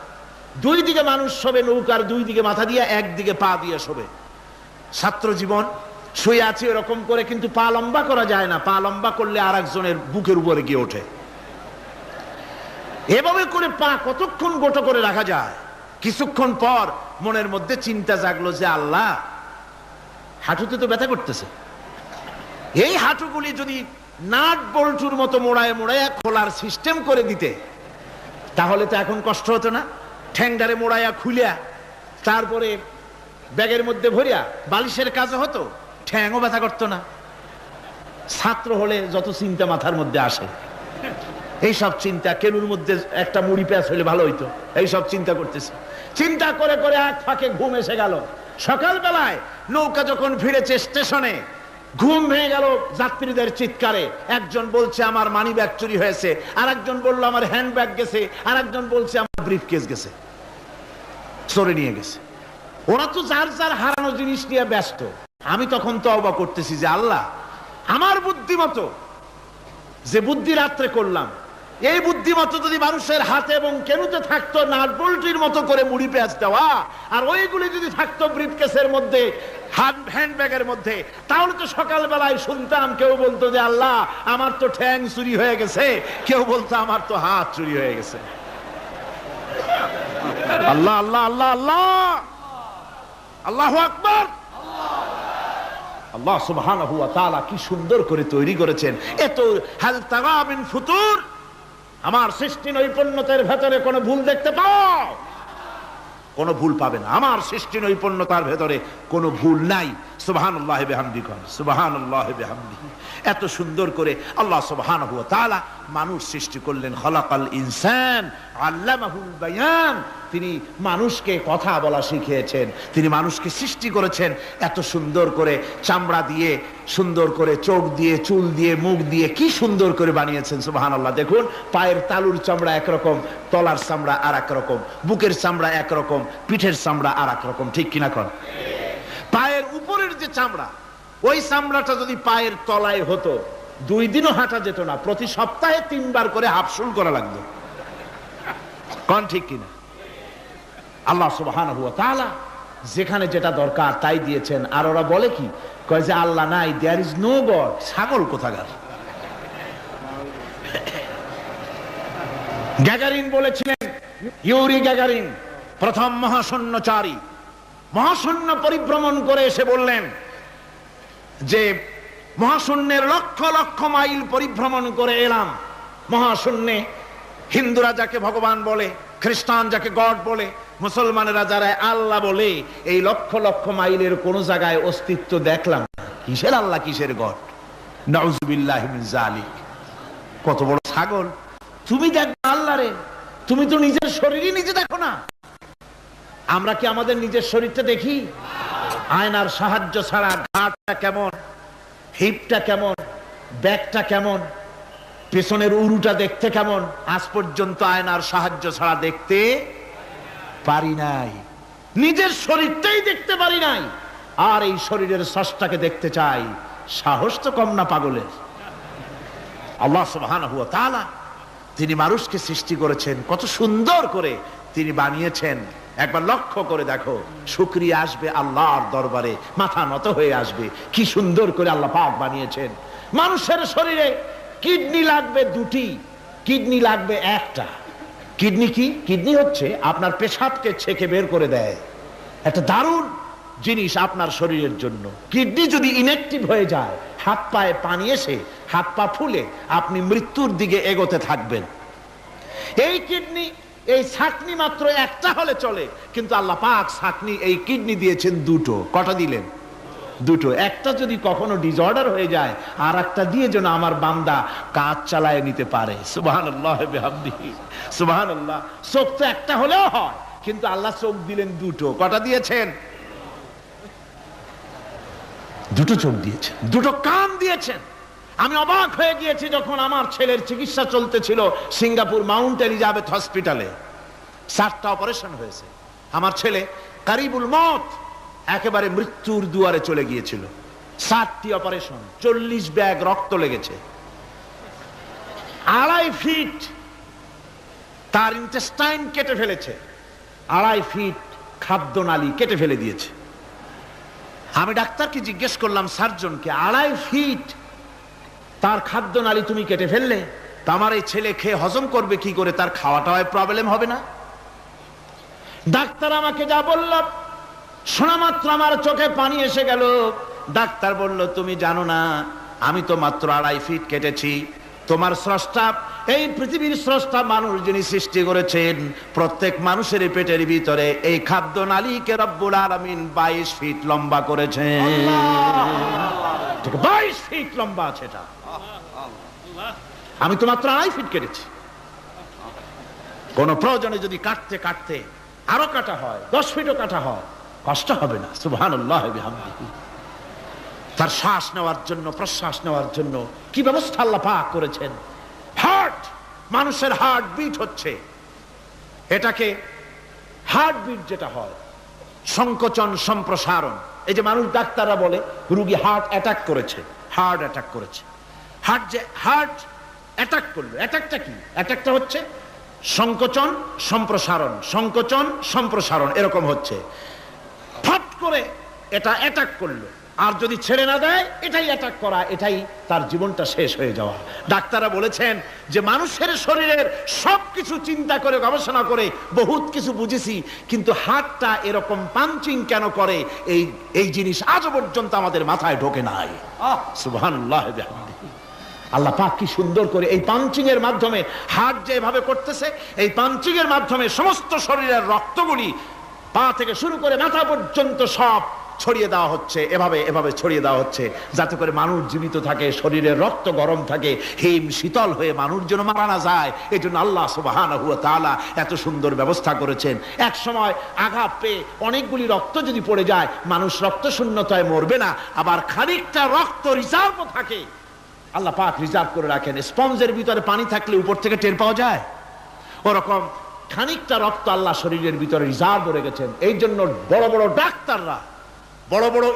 2 দিকে মানুষ শোবে, নৌকার 2 দিকে মাথা দিয়ে, একদিকে পা দিয়ে শোবে। ছাত্র জীবন, শুয়ে আছে এরকম করে, কিন্তু পা লম্বা করা যায় না, পা লম্বা করলে আর একজনের বুকের উপরে গিয়ে ওঠে। এভাবে করে পা কতক্ষণ গোটো করে রাখা যায়? কিছুক্ষণ পর মনের মধ্যে চিন্তা জাগলো যে আল্লাহ, হাঁটুতে তো ব্যথা করতেছে, এই হাঁটুগুলি যদি নাট বল্টুর মতো মোড়ায় মোড়ায় খোলার সিস্টেম করে দিতে, তাহলে তো এখন কষ্ট হতো না। ঠ্যাংডারে মোড়াইয়া খুলিয়া তারপরে ব্যাগের মধ্যে ভরিয়া বালিশের কাজ হতো, ঠ্যাংও ব্যথা করতো না। ছাত্র হলে যত চিন্তা মাথার মধ্যে আসে, এইসব চিন্তা, কেনুর মধ্যে একটা মুড়ি পেঁয়াজ হলে ভালো হইতো, এইসব চিন্তা করতেছে। চিন্তা করে করে এক ফাঁকে ঘুম এসে গেল। সকালবেলায় নৌকা যখন ফিরেছে স্টেশনে, ঘুম ভেঙে গেল যাত্রীদের চিৎকারে। একজন বলছে আমার মানি ব্যাগ চুরি হয়েছে, আর একজন বললো আমার হ্যান্ড ব্যাগ গেছে, আর একজন বলছে আমার ব্রিফ কেস গেছে, চোরে নিয়ে গেছে। ওরা তো যার যার হারানো জিনিস নিয়ে ব্যস্ত। আমি তখন তওবা করতেছি যে আল্লাহ, আমার বুদ্ধিমতো যে বুদ্ধি রাত্রে করলাম, এই বুদ্ধিমতো যদি মানুষের হাতে এবং কেনুতে থাকতো নাট বল্টির মতো করে মুড়ি পেঁয়াজ দেওয়া, আর ওইগুলি যদি থাকতো ব্রিফকেসের মধ্যে, হ্যান্ডব্যাগের মধ্যে, তাহলে তো সকালবেলায় শুনতাম কেউ বলতো যে আল্লাহ আমার তো ঠ্যাং চুরি হয়ে গেছে, কেউ বলতো আমার তো হাত চুরি হয়ে গেছে। আল্লাহ আল্লাহ আল্লাহ আল্লাহ, আল্লাহু আকবার। আল্লাহ সুবহানাহু ওয়া তাআলা কি সুন্দর করে তৈরি করেছেন। এত হাল তারা মিন ফুতুর, আমার সৃষ্টি নৈপুণ্যতার ভেতরে কোনো ভুল দেখতে পাও? কোনো ভুল পাবে না। আমার সৃষ্টি নৈপুণ্যতার ভেতরে কোনো ভুল নাই। সুবহানাল্লাহি বিহামদিহি, সুবহানাল্লাহি বিহামদিহি। এত সুন্দর করে আল্লাহ সুবহানাহু ওয়া তাআলা মানুষ সৃষ্টি করলেন। খলাকাল ইনসান আল্লামাহুল বায়ান। তিনি মানুষকে কথা বলা শিখিয়েছেন, তিনি মানুষকে সৃষ্টি করেছেন এত সুন্দর করে, চামড়া দিয়ে, সুন্দর করে চোখ দিয়ে, চুল দিয়ে, মুখ দিয়ে, কি সুন্দর করে বানিয়েছেন। সুবহানাল্লাহ। দেখুন, পায়ের তালুর চামড়া একরকম, তলার চামড়া আর এক রকম, বুকের চামড়া একরকম, পিঠের চামড়া আর এক রকম, ঠিক কিনা কন? পায়ের উপরের যে চামড়া, ওই চামড়াটা যদি পায়ের তলায় হতো, 2 দিনও হাঁটা যেত না, প্রতি সপ্তাহে 3 বার করে হাফসুল করা লাগতো, কন ঠিক কিনা? আল্লাহ সুবহানাহু ওয়া তাআলা যেখানে যেটা দরকার তাই দিয়েছেন। আর ওরা বলে কি, কয় যে আল্লাহ নাই, দেয়ার ইজ নো গড। ছাগল কোথাকার। গ্যাগারিন বলেছিলেন, ইউরি গ্যাগারিন প্রথম মহাশূন্যচারী, মহাশূন্য পরিভ্রমণ করে এসে বললেন যে মহাশূন্যের লক্ষ লক্ষ মাইল পরিভ্রমণ করে এলাম। মহাশূন্যে হিন্দুরা যাকে ভগবান বলে, খ্রিস্টান যাকে গড বলে, মুসলমানেরা যারা আল্লাহ বলে, এই লক্ষ লক্ষ মাইলের কোন জায়গায় অস্তিত্ব দেখলাম না। কিসের আল্লাহ, কিসের গড? নাউযুবিল্লাহি মিন যালিক। কত বড় ছাগল! তুমি দেখো আল্লাহ রে, তুমি তো নিজের শরীরই নিজে দেখো না। আমরা কি আমাদের নিজের শরীরটা দেখি? আয়নার সাহায্য ছাড়া ঘাড়টা কেমন, হিপটা কেমন, ব্যাকটা কেমন, পেছনের উরুটা দেখতে কেমন, আজ পর্যন্ত আয়নার সাহায্য ছাড়া দেখতে পারি নাই। নিজের শরীরটাই দেখতে পারি নাই, আর এই শরীরের স্রষ্টাকে দেখতে চাই। সাহস তো কম না পাগলের। আল্লাহ সুবহানাহু ওয়া তাআলা তিনি মানুষকে সৃষ্টি করেছেন, কত সুন্দর করে তিনি বানিয়েছেন। একবার লক্ষ্য করে দেখো, শুকরিয়া আসবে আল্লাহর দরবারে, মাথা নত হয়ে আসবে। কি সুন্দর করে আল্লাহ পাক বানিয়েছেন। মানুষের শরীরে কিডনি লাগবে 2টি, কিডনি লাগবে 1টা। কিডনি কি? কিডনি হচ্ছে আপনার পেশাবকে ছেঁকে বের করে দেয়, একটা দারুণ জিনিস আপনার শরীরের জন্য। কিডনি যদি ইনঅ্যাক্টিভ হয়ে যায়, হাত পায়ে পানি এসে হাত পা ফুলে আপনি মৃত্যুর দিকে এগোতে থাকবেন। এই কিডনি, এই ছাকনি মাত্র 1টা হলে চলে, কিন্তু আল্লাহ পাক ছাকনি, এই কিডনি দিয়েছেন 2টো। কটা দিলেন? 2টো। একটা যদি কখনো ডিসঅর্ডার হয়ে যায়, আর একটা দিয়ে যেন আমার বান্দা কাজ চালায় নিতে পারে। সুবহানাল্লাহ বিহামদিহি, সুবহানাল্লাহ। চোখ তো একটা হলেও হয়, কিন্তু আল্লাহ চোখ দিলেন 2টো। কটা দিয়েছেন? 2টো চোখ দিয়েছেন, 2টো কান দিয়েছেন। আমি অবাক হয়ে গিয়েছি যখন আমার ছেলের চিকিৎসা চলতেছিল সিঙ্গাপুর মাউন্ট এলিজাবেথ হসপিটালে। 4টা অপারেশন হয়েছে। আমার ছেলে কারিবুল মত, একেবারে মৃত্যুর দুয়ারে চলে গিয়েছিল। 7টি অপারেশন, 40 ব্যাগ রক্ত লেগেছে। 2.5 ফিট তার ইন্টেস্টাইন কেটে ফেলেছে, 2.5 ফিট খাদ্যনালী কেটে ফেলে দিয়েছে। আমি ডাক্তারকে জিজ্ঞেস করলাম, সার্জনকে, 2.5 ফিট তার খাদ্যনালী তুমি কেটে ফেললে, তা আমার এই ছেলে খেয়ে হজম করবে কি করে? তার খাওয়াটাও প্রবলেম হবে না? ডাক্তার আমাকে যা বলল, শোনা মাত্র আমার চোখে পানি এসে গেল। ডাক্তার বলল, তুমি জানো না, আমি তো মাত্র 2.5 ফিট কেটেছি। তোমার স্রষ্টা, এই পৃথিবীর স্রষ্টা মানুষ যিনি সৃষ্টি করেছেন, প্রত্যেক মানুষের পেটের ভিতরে এই খাদ্য নালীকে রব্বুল আলামিন 22 ফিট লম্বা করেছেন। থেকে 22 ফিট লম্বা আছে এটা। আমি তো মাত্র 2.5 ফিট কেটেছি। কোন প্রয়োজনে যদি কাটতে কাটতে আরো কাটা হয়, 10 ফিটও কাটা হয়, কষ্ট হবে না। সুবহানাল্লাহ বিহামদিহি। তার শ্বাস নেওয়ার জন্য, প্রশ্বাস নেওয়ার জন্য কি ব্যবস্থা আল্লাহ পাক করেছেন। হার্ট, মানুষের হার্ট বিট হচ্ছে, এটাকে হার্ট বিট যেটা হয়, সংকোচন সম্প্রসারণ। এই যে মানুষ, ডাক্তাররা বলে রোগী হার্ট অ্যাটাক করেছে, হার্ট অ্যাটাক করেছে। হার্ট অ্যাটাক করলো, অ্যাটাকটা কি? অ্যাটাকটা হচ্ছে সংকোচন সম্প্রসারণ, সংকোচন সম্প্রসারণ, এরকম হচ্ছে। ফট করে এটা অ্যাটাক করলো, আর যদি ছেড়ে না দেয় এটাই অ্যাটাক করা, এটাই তার জীবনটা শেষ হয়ে যাওয়া। ডাক্তাররা বলেছেন যে মানুষের শরীরের সবকিছু চিন্তা করে, গবেষণা করে বহুত কিছু বুঝেছি, কিন্তু হার্টটা এরকম পাঞ্চিং কেন করে, এই জিনিস আজও পর্যন্ত আমাদের মাথায় ঢোকে নাই। সুবহানাল্লাহ বিহামদিহি। আল্লাহ পাক কি সুন্দর করে এই পাঞ্চিং এর মাধ্যমে, হার্ট যে এভাবে করতেছে, এই পাঞ্চিং এর মাধ্যমে সমস্ত শরীরের রক্তগুলি পা থেকে শুরু করে মাথা পর্যন্ত সব ছড়িয়ে দেওয়া হচ্ছে, এভাবে এভাবে ছড়িয়ে দেওয়া হচ্ছে, যাতে করে মানুষ জীবিত থাকে, শরীরের রক্ত গরম থাকে, হিম শীতল হয়ে মানুষ যেন মারা না যায়। এই জন্য আল্লাহ সুবহানাহু ওয়া তাআলা এত সুন্দর ব্যবস্থা করেছেন। এক সময় আঘাত পেয়ে অনেকগুলি রক্ত যদি পড়ে যায়, মানুষ রক্ত শূন্যতায় মরবে না, আবার খানিকটা রক্ত রিজার্ভ থাকে, আল্লাহ পাক রিজার্ভ করে রাখেন। স্পঞ্জের ভিতরে পানি থাকলে উপর থেকে টের পাওয়া যায়, ওরকম খানিকটা রক্ত আল্লাহ শরীরের ভিতরে রিজার্ভ রেখেছেন। এই জন্য বড় বড় ডাক্তাররা, বড় বড়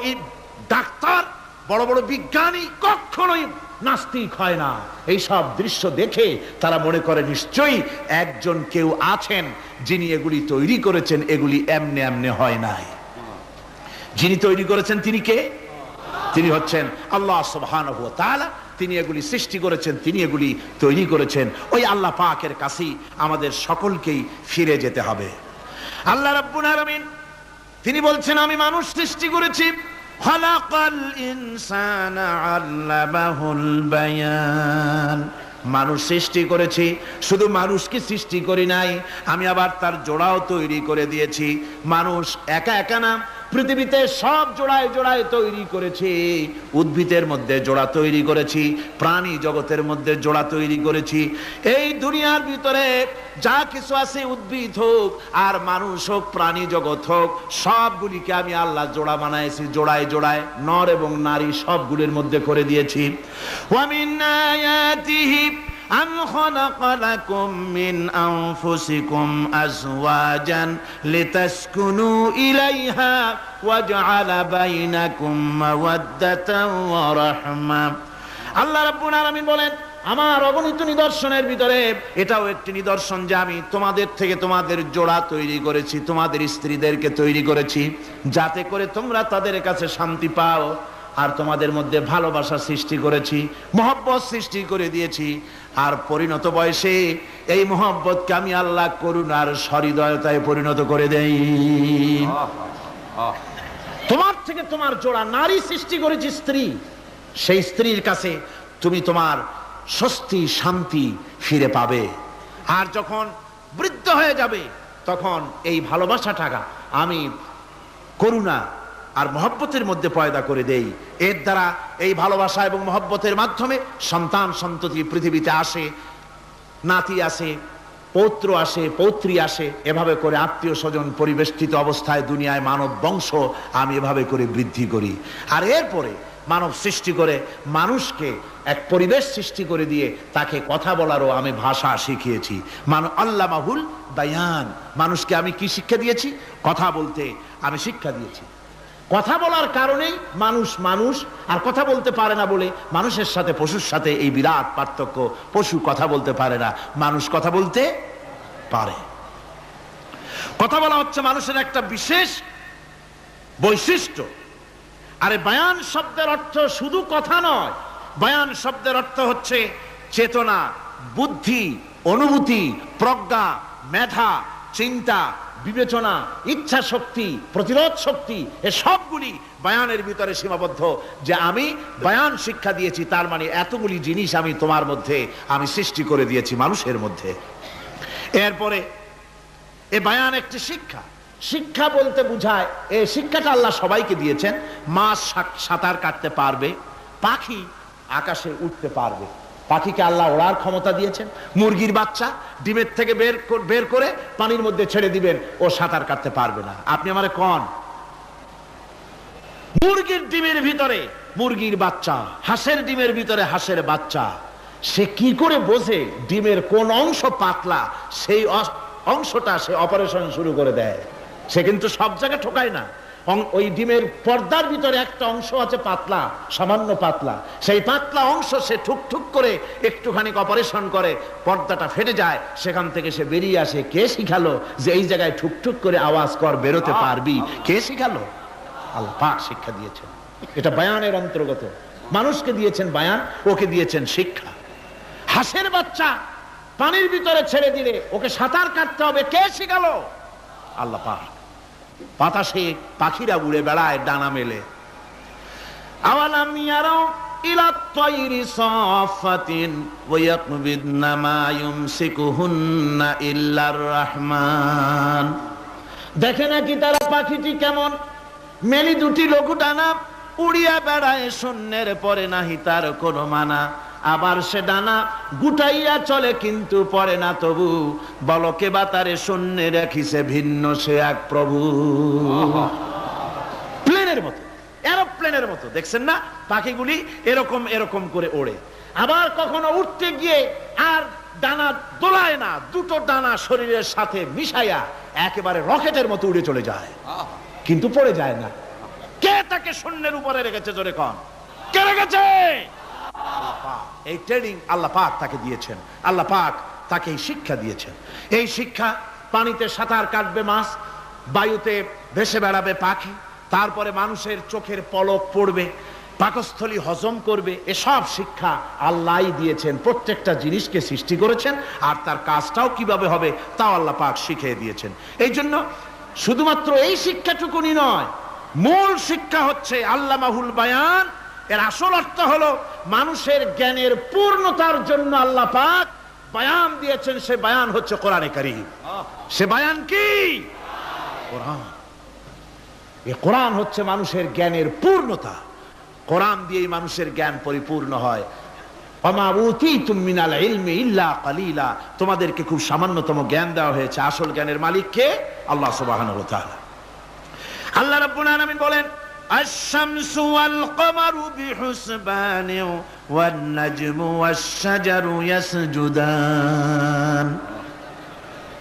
ডাক্তার, বড় বড় বিজ্ঞানী কখনোই নাস্তিক হয় না। এই সব দৃশ্য দেখে তারা মনে করে নিশ্চয়ই একজন কেউ আছেন যিনি এগুলি তৈরি করেছেন, এগুলি এমনে এমনে হয় নাই। যিনি তৈরি করেছেন তিনি কে? তিনি হচ্ছেন আল্লাহ সুবহানাহু ওয়া তাআলা। তিনি এগুলি সৃষ্টি করেছেন, তিনি এগুলি তৈরি করেছেন। ওই আল্লাহ পাকের কাছেই আমাদের সকলকেই ফিরে যেতে হবে। আল্লাহ রাব্বুল আলামিন তিনি বলছেন, আমি মানুষ সৃষ্টি করেছি, খালাকাল ইনসানা আল্লামাহুল বায়ান। মানুষ সৃষ্টি করেছি, শুধু মানুষকে সৃষ্টি করি নাই, আমি আবার তার জোড়াও তৈরি করে দিয়েছি। মানুষ একা একা না, পৃথিবীতে সব জোড়ায় জোড়ায় তৈরি করেছি। উদ্ভিদের মধ্যে জোড়া তৈরি করেছি, প্রাণী জগতের মধ্যে জোড়া তৈরি করেছি। এই দুনিয়ার ভিতরে যা কিছু আছে, উদ্ভিদ হোক আর মানুষ হোক, প্রাণী জগৎ হোক, সবগুলিকে আমি আল্লাহ জোড়া বানাইছি, জোড়ায় জোড়ায় নর এবং নারী সবগুলির মধ্যে করে দিয়েছি। ওয়া মিন আয়াতিহি أَمْ خَلَقَ لَكُم مِّنْ أَنفُسِكُمْ أَزْوَاجًا لِتَسْكُنُوا إِلَيْهَا وَجَعَلَ بَيْنَكُم مَّوَدَّةً وَرَحْمَةً। আল্লাহ রাব্বুল আলামিন বলেন, আমার অগণিত নিদর্শনের ভিতরে এটাও একটি নিদর্শন যে আমি তোমাদের থেকে তোমাদের জোড়া তৈরি করেছি, তোমাদের স্ত্রীদেরকে তৈরি করেছি, যাতে করে তোমরা তাদের কাছে শান্তি পাও। আর তোমাদের মধ্যে ভালোবাসা সৃষ্টি করেছি, মহব্বত সৃষ্টি করে দিয়েছি। আর পরিণত বয়সে এই মহব্বতকে আমি আল্লাহ করুণার সহৃদয়তায় পরিণত করে দেই। তোমার থেকে তোমার জোড়া নারী সৃষ্টি করেছি, স্ত্রী। সেই স্ত্রীর কাছে তুমি তোমার স্বস্তি শান্তি ফিরে পাবে। আর যখন বৃদ্ধ হয়ে যাবে, তখন এই ভালোবাসাটাকে আমি করুণা আর মহব্বতের মধ্যে পয়দা করে দেই। এর দ্বারা এই ভালোবাসা এবং মহব্বতের মাধ্যমে সন্তান সন্ততি পৃথিবীতে আসে, নাতি আসে, পৌত্র আসে, পৌত্রী আসে, এভাবে করে আত্মীয় স্বজন পরিবেষ্টিত অবস্থায় দুনিয়ায় মানব বংশ আমি এভাবে করে বৃদ্ধি করি। আর এরপরে মানব সৃষ্টি করে মানুষকে এক পরিবেশ সৃষ্টি করে দিয়ে তাকে কথা বলারও আমি ভাষা শিখিয়েছি। আল্লামাহুল বায়ান। মানুষকে আমি কি শিক্ষা দিয়েছি? কথা বলতে আমি শিক্ষা দিয়েছি। কথা বলার কারণেই মানুষ মানুষ, আর কথা বলতে পারে না বলে মানুষের সাথে পশুর সাথে এই বিরাট পার্থক্য। পশু কথা বলতে পারে না, মানুষ কথা বলতে পারে। কথা বলা হচ্ছে মানুষের একটা বিশেষ বৈশিষ্ট্য। আরে বায়ান শব্দের অর্থ শুধু কথা নয়, বায়ান শব্দের অর্থ হচ্ছে চেতনা, বুদ্ধি, অনুভূতি, প্রজ্ঞা, মেধা, চিন্তা, বিবেচনা, ইচ্ছা শক্তি, প্রতিরোধ শক্তি, এ সবগুলি বায়ানের ভিতরে সীমাবদ্ধ। যে আমি বায়ান শিক্ষা দিয়েছি, তার মানে এতগুলি জিনিস আমি তোমার মধ্যে আমি সৃষ্টি করে দিয়েছি মানুষের মধ্যে। এরপরে এ বায়ান একটি শিক্ষা। শিক্ষা বলতে বুঝায়, এই শিক্ষাটা আল্লাহ সবাইকে দিয়েছেন। মাছ সাঁতার কাটতে পারবে, পাখি আকাশে উঠতে পারবে। পাখিকে আল্লাহ ওড়ার ক্ষমতা দিয়েছেন। মুরগির বাচ্চা ডিমের থেকে বের করে পানির মধ্যে ছেড়ে দিবেন, ও সাঁতার কাটতে পারবে না। আপনি আমারে কোন মুরগির ডিমের ভিতরে মুরগির বাচ্চা, হাঁসের ডিমের ভিতরে হাঁসের বাচ্চা, সে কি করে বোঝে ডিমের কোন অংশ পাতলা, সেই অংশটা সে অপারেশন শুরু করে দেয়। সে কিন্তু সব জায়গায় ঠকায় না। ওই ডিমের পর্দার ভিতরে একটা অংশ আছে পাতলা, সামান্য পাতলা, সেই পাতলা অংশ সে ঠুকঠুক করে একটুখানি অপারেশন করে, পর্দাটা ফেটে যায়, সেখান থেকে সে বেরিয়ে আসে। কে শিখালো যে এই জায়গায় ঠুকঠুক করে আওয়াজ কর, বেরোতে পারবি? কে শিখালো? আল্লাহ পাক শিক্ষা দিয়েছেন। এটা বায়ানের অন্তর্গত। মানুষকে দিয়েছেন বায়ান, ওকে দিয়েছেন শিক্ষা। হাঁসের বাচ্চা পানির ভিতরে ছেড়ে দিলে ওকে সাঁতার কাটতে হবে, কে শিখালো? আল্লাহ পাক। বাতাসে পাখিরা উড়ে বেড়ায় ডানা মেলে। আওয়ালাম ইয়ারাও ইলা তায়রি সাফাতিন ওয়া ইয়াকবিদনা মা ইউমসিকুহুন্না ইল্লার রহমান। দেখে নাকি তারা পাখিটি কেমন? মেলি দুটি লঘু ডানা, উড়িয়া বেড়ায় শূন্যের পরে নাহি তার কোনো মানা। আবার সে ডানা গুটাইয়া চলে কিন্তু পড়ে না তবু, বলকে বাতারে শূন্যে রাখিছে ভিন্ন সে এক প্রভু। প্লেনের মতো, এরোপ্লেনের মতো দেখছেন না পাখিগুলি এরকম এরকম করে ওড়ে। আবার কখনো উঠতে গিয়ে আর ডানা দোলায় না, দুটো ডানা শরীরের সাথে মিশাইয়া একেবারে রকেটের মতো উড়ে চলে যায়, কিন্তু পড়ে যায় না। কে তাকে শূন্যের উপরে রেখেছে? জোরে কন, কে রেখেছে? এই ট্রেনিং আল্লাহ পাক তাকে দিয়েছেন। আল্লাহ পাক তাকে এই শিক্ষা দিয়েছেন। এই শিক্ষা, পানিতে সাঁতার কাটবে মাছ, বায়ুতে ভেসে বেড়াবে পাখি, তারপরে মানুষের চোখের পলক পড়বে, পাকস্থলী হজম করবে, এসব শিক্ষা আল্লাহই দিয়েছেন। প্রত্যেকটা জিনিসকে সৃষ্টি করেছেন, আর তার কাজটাও কিভাবে হবে তাও আল্লাহ পাক শিখিয়ে দিয়েছেন। এই জন্য শুধুমাত্র এই শিক্ষাটুকুনি নয়, মূল শিক্ষা হচ্ছে আল্লামাহুল বায়ান। এর আসল অর্থ হলো মানুষের জ্ঞানের পূর্ণতার জন্য আল্লাহ পাক বায়ান দিয়েছেন। সে বায়ান হচ্ছে কোরআনে কারীম। সে বায়ান কি? কোরআন। এই কোরআন হচ্ছে মানুষের জ্ঞানের পূর্ণতা। কোরআন দিয়েই মানুষের জ্ঞান পরিপূর্ণ হয়। ওমা উতীতুম মিনাল ইলমি ইল্লা কালিলা। তোমাদেরকে খুব সামান্যতম জ্ঞান দেওয়া হয়েছে। আসল জ্ঞানের মালিক কে? আল্লাহ সুবহানাহু ওয়া তাআলা। আল্লাহ রাব্বুল আলামিন বলেন, الشمس والقمر بحسبان والنجم والشجر يسجدان।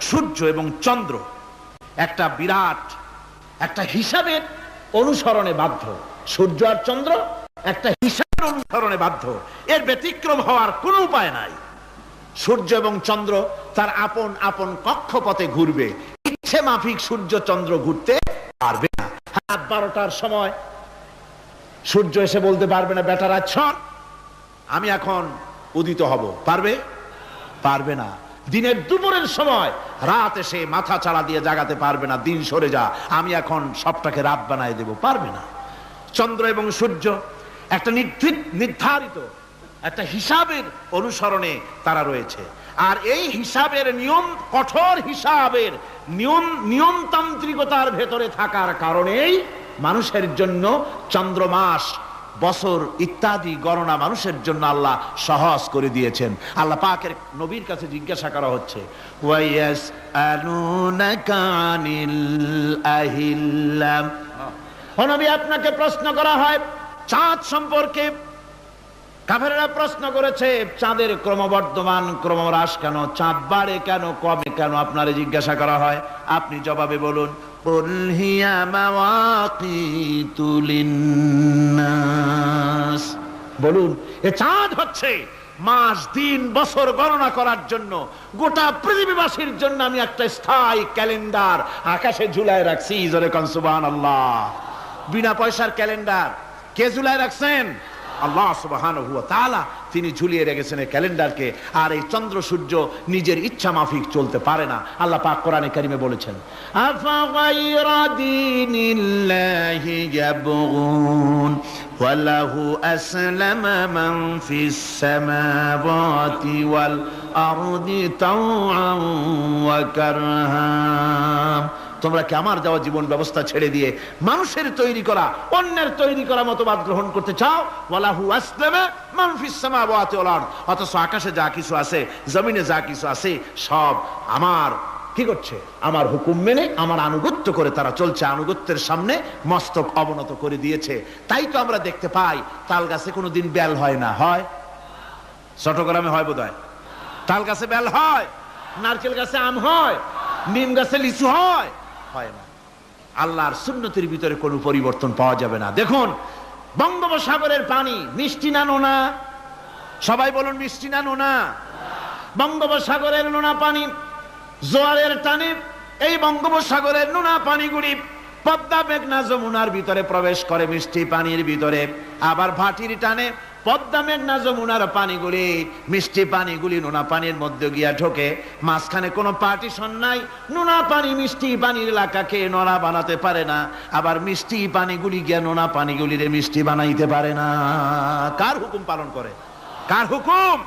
সূর্য এবং চন্দ্র একটা বিরাট একটা হিসাবের অনুসরণে বাধ্য। সূর্য আর চন্দ্র একটা হিসাবের অনুসরণে বাধ্য, এর ব্যতিক্রম হওয়ার কোনো উপায় নাই। সূর্য এবং চন্দ্র তার আপন আপন কক্ষপথে ঘুরবে, ইচ্ছে মাফিক সূর্য চন্দ্র ঘুরতে পারবে না। রাত 12টার সময় সূর্য এসে বলতে পারবে না, বেটা রাত ছন, আমি এখন উদিত হব। পারবে? পারবে না। দিনের দুপুরের সময় রাত এসে মাথা চাড়া দিয়ে জাগাতে পারবে না, দিন সরে যা, আমি এখন সবটাকে রাত বানায় দেব, পারবে না। চন্দ্র এবং সূর্য একটা নির্ধারিত একটা হিসাবের অনুসরণে তারা রয়েছে। আর এই হিসাবের নিয়ম, কঠোর হিসাবের নিয়মতান্ত্রিকতার ভেতরে থাকার কারণেই মানুষের জন্য চন্দ্র, মাস, বছর ইত্যাদি গণনা মানুষের জন্য আল্লাহ সহজ করে দিয়েছেন। আল্লাহ পাকের নবীর কাছে জিজ্ঞাসা করা হচ্ছে, ওয়ায়াসআলুনাকা আনিল আহিল্লাম। ও নবী, আপনাকে প্রশ্ন করা হয় চাঁদ সম্পর্কে। কাফেররা প্রশ্ন করেছে, চাঁদের ক্রমবর্ধমান ক্রমহ্রাস কেন? চাঁদ বাড়ে কেন, কমে কেন? আপনারে জিজ্ঞাসা করা হয়, আপনি জবাবে বলুন, কুল হিয়া মাওয়াকিতু লিন্নাস। বলুন, এ চাঁদ হচ্ছে মাস, দিন, বছর গণনা করার জন্য, গোটা পৃথিবীবাসীর জন্য আমি একটা স্থায়ী ক্যালেন্ডার আকাশে ঝুলায় রাখছি। জোরে কোন সুবহানাল্লাহ। বিনা পয়সার ক্যালেন্ডার কে ঝুলায় রাখছেন? আল্লাহ সুবহানাহু ওয়া তাআলা। তিনি ঝুলিয়ে রেখেছেন এই ক্যালেন্ডারকে। আর এই চন্দ্র সূর্য নিজের ইচ্ছা মাফিক চলতে পারে না। আল্লাহ পাক কোরআনে কারিমে বলেছেন, আফা গায়রা দীনিল্লাহি ইয়াবগুন ওয়া লাহু আসলামা মান ফিস সামাওয়াতি ওয়াল আরদি তাওআন ওয়া কারহা তোমরা কি আমার দেওয়া জীবন ব্যবস্থা ছেড়ে দিয়ে মানুষের তৈরি করা, অন্যের তৈরি করা মতবাদ গ্রহণ করতে চাও? ওয়ালাহু আসলামা মান ফিস সামাওয়াতি ওয়াল আরদ, অথচ আকাশে যা কিছু আছে, জমিনে যা কিছু আছে, সব আমার কি করছে? আমার হুকুম মেনে, আমার আনুগত্য করে তারা চলছে। আনুগত্যের সামনে মস্তক অবনত করে দিয়েছে। তাই তো আমরা দেখতে পাই তাল গাছে কোনোদিন বেল হয় না। হয়? চট্টগ্রামে হয় বোধহয়। তাল গাছে বেল হয়, নারকেল গাছে আম হয়, নিম গাছে লিচু হয়? হয় না। আল্লাহর সুন্নতের ভিতরে কোনো পরিবর্তন পাওয়া যাবে না। দেখুন, বঙ্গোপসাগরের পানি মিষ্টি না নোনা? সবাই বলুন, মিষ্টি না নোনা? বঙ্গোপসাগরের নোনা পানি জোয়ারের টানে এই বঙ্গোপসাগরের নোনা পানিগুলি পদ্মা মেঘনা যমুনার ভিতরে প্রবেশ করে মিষ্টি পানির ভিতরে। আবার ভাটির টানে পদ্মা মেঘনা যমুনার পানিগুলি, মিষ্টি পানিগুলি নোনা পানির মধ্যে গিয়া ঢোকে। মাঝখানে কোনো পার্টিশন নাই। নোনা পানি মিষ্টি পানির এলাকাকে নোনা বানাতে পারে না, আবার মিষ্টি পানিগুলি গিয়া নোনা পানিগুলিরে মিষ্টি বানাইতে পারে না। কার হুকুম পালন করে? কার হুকুম?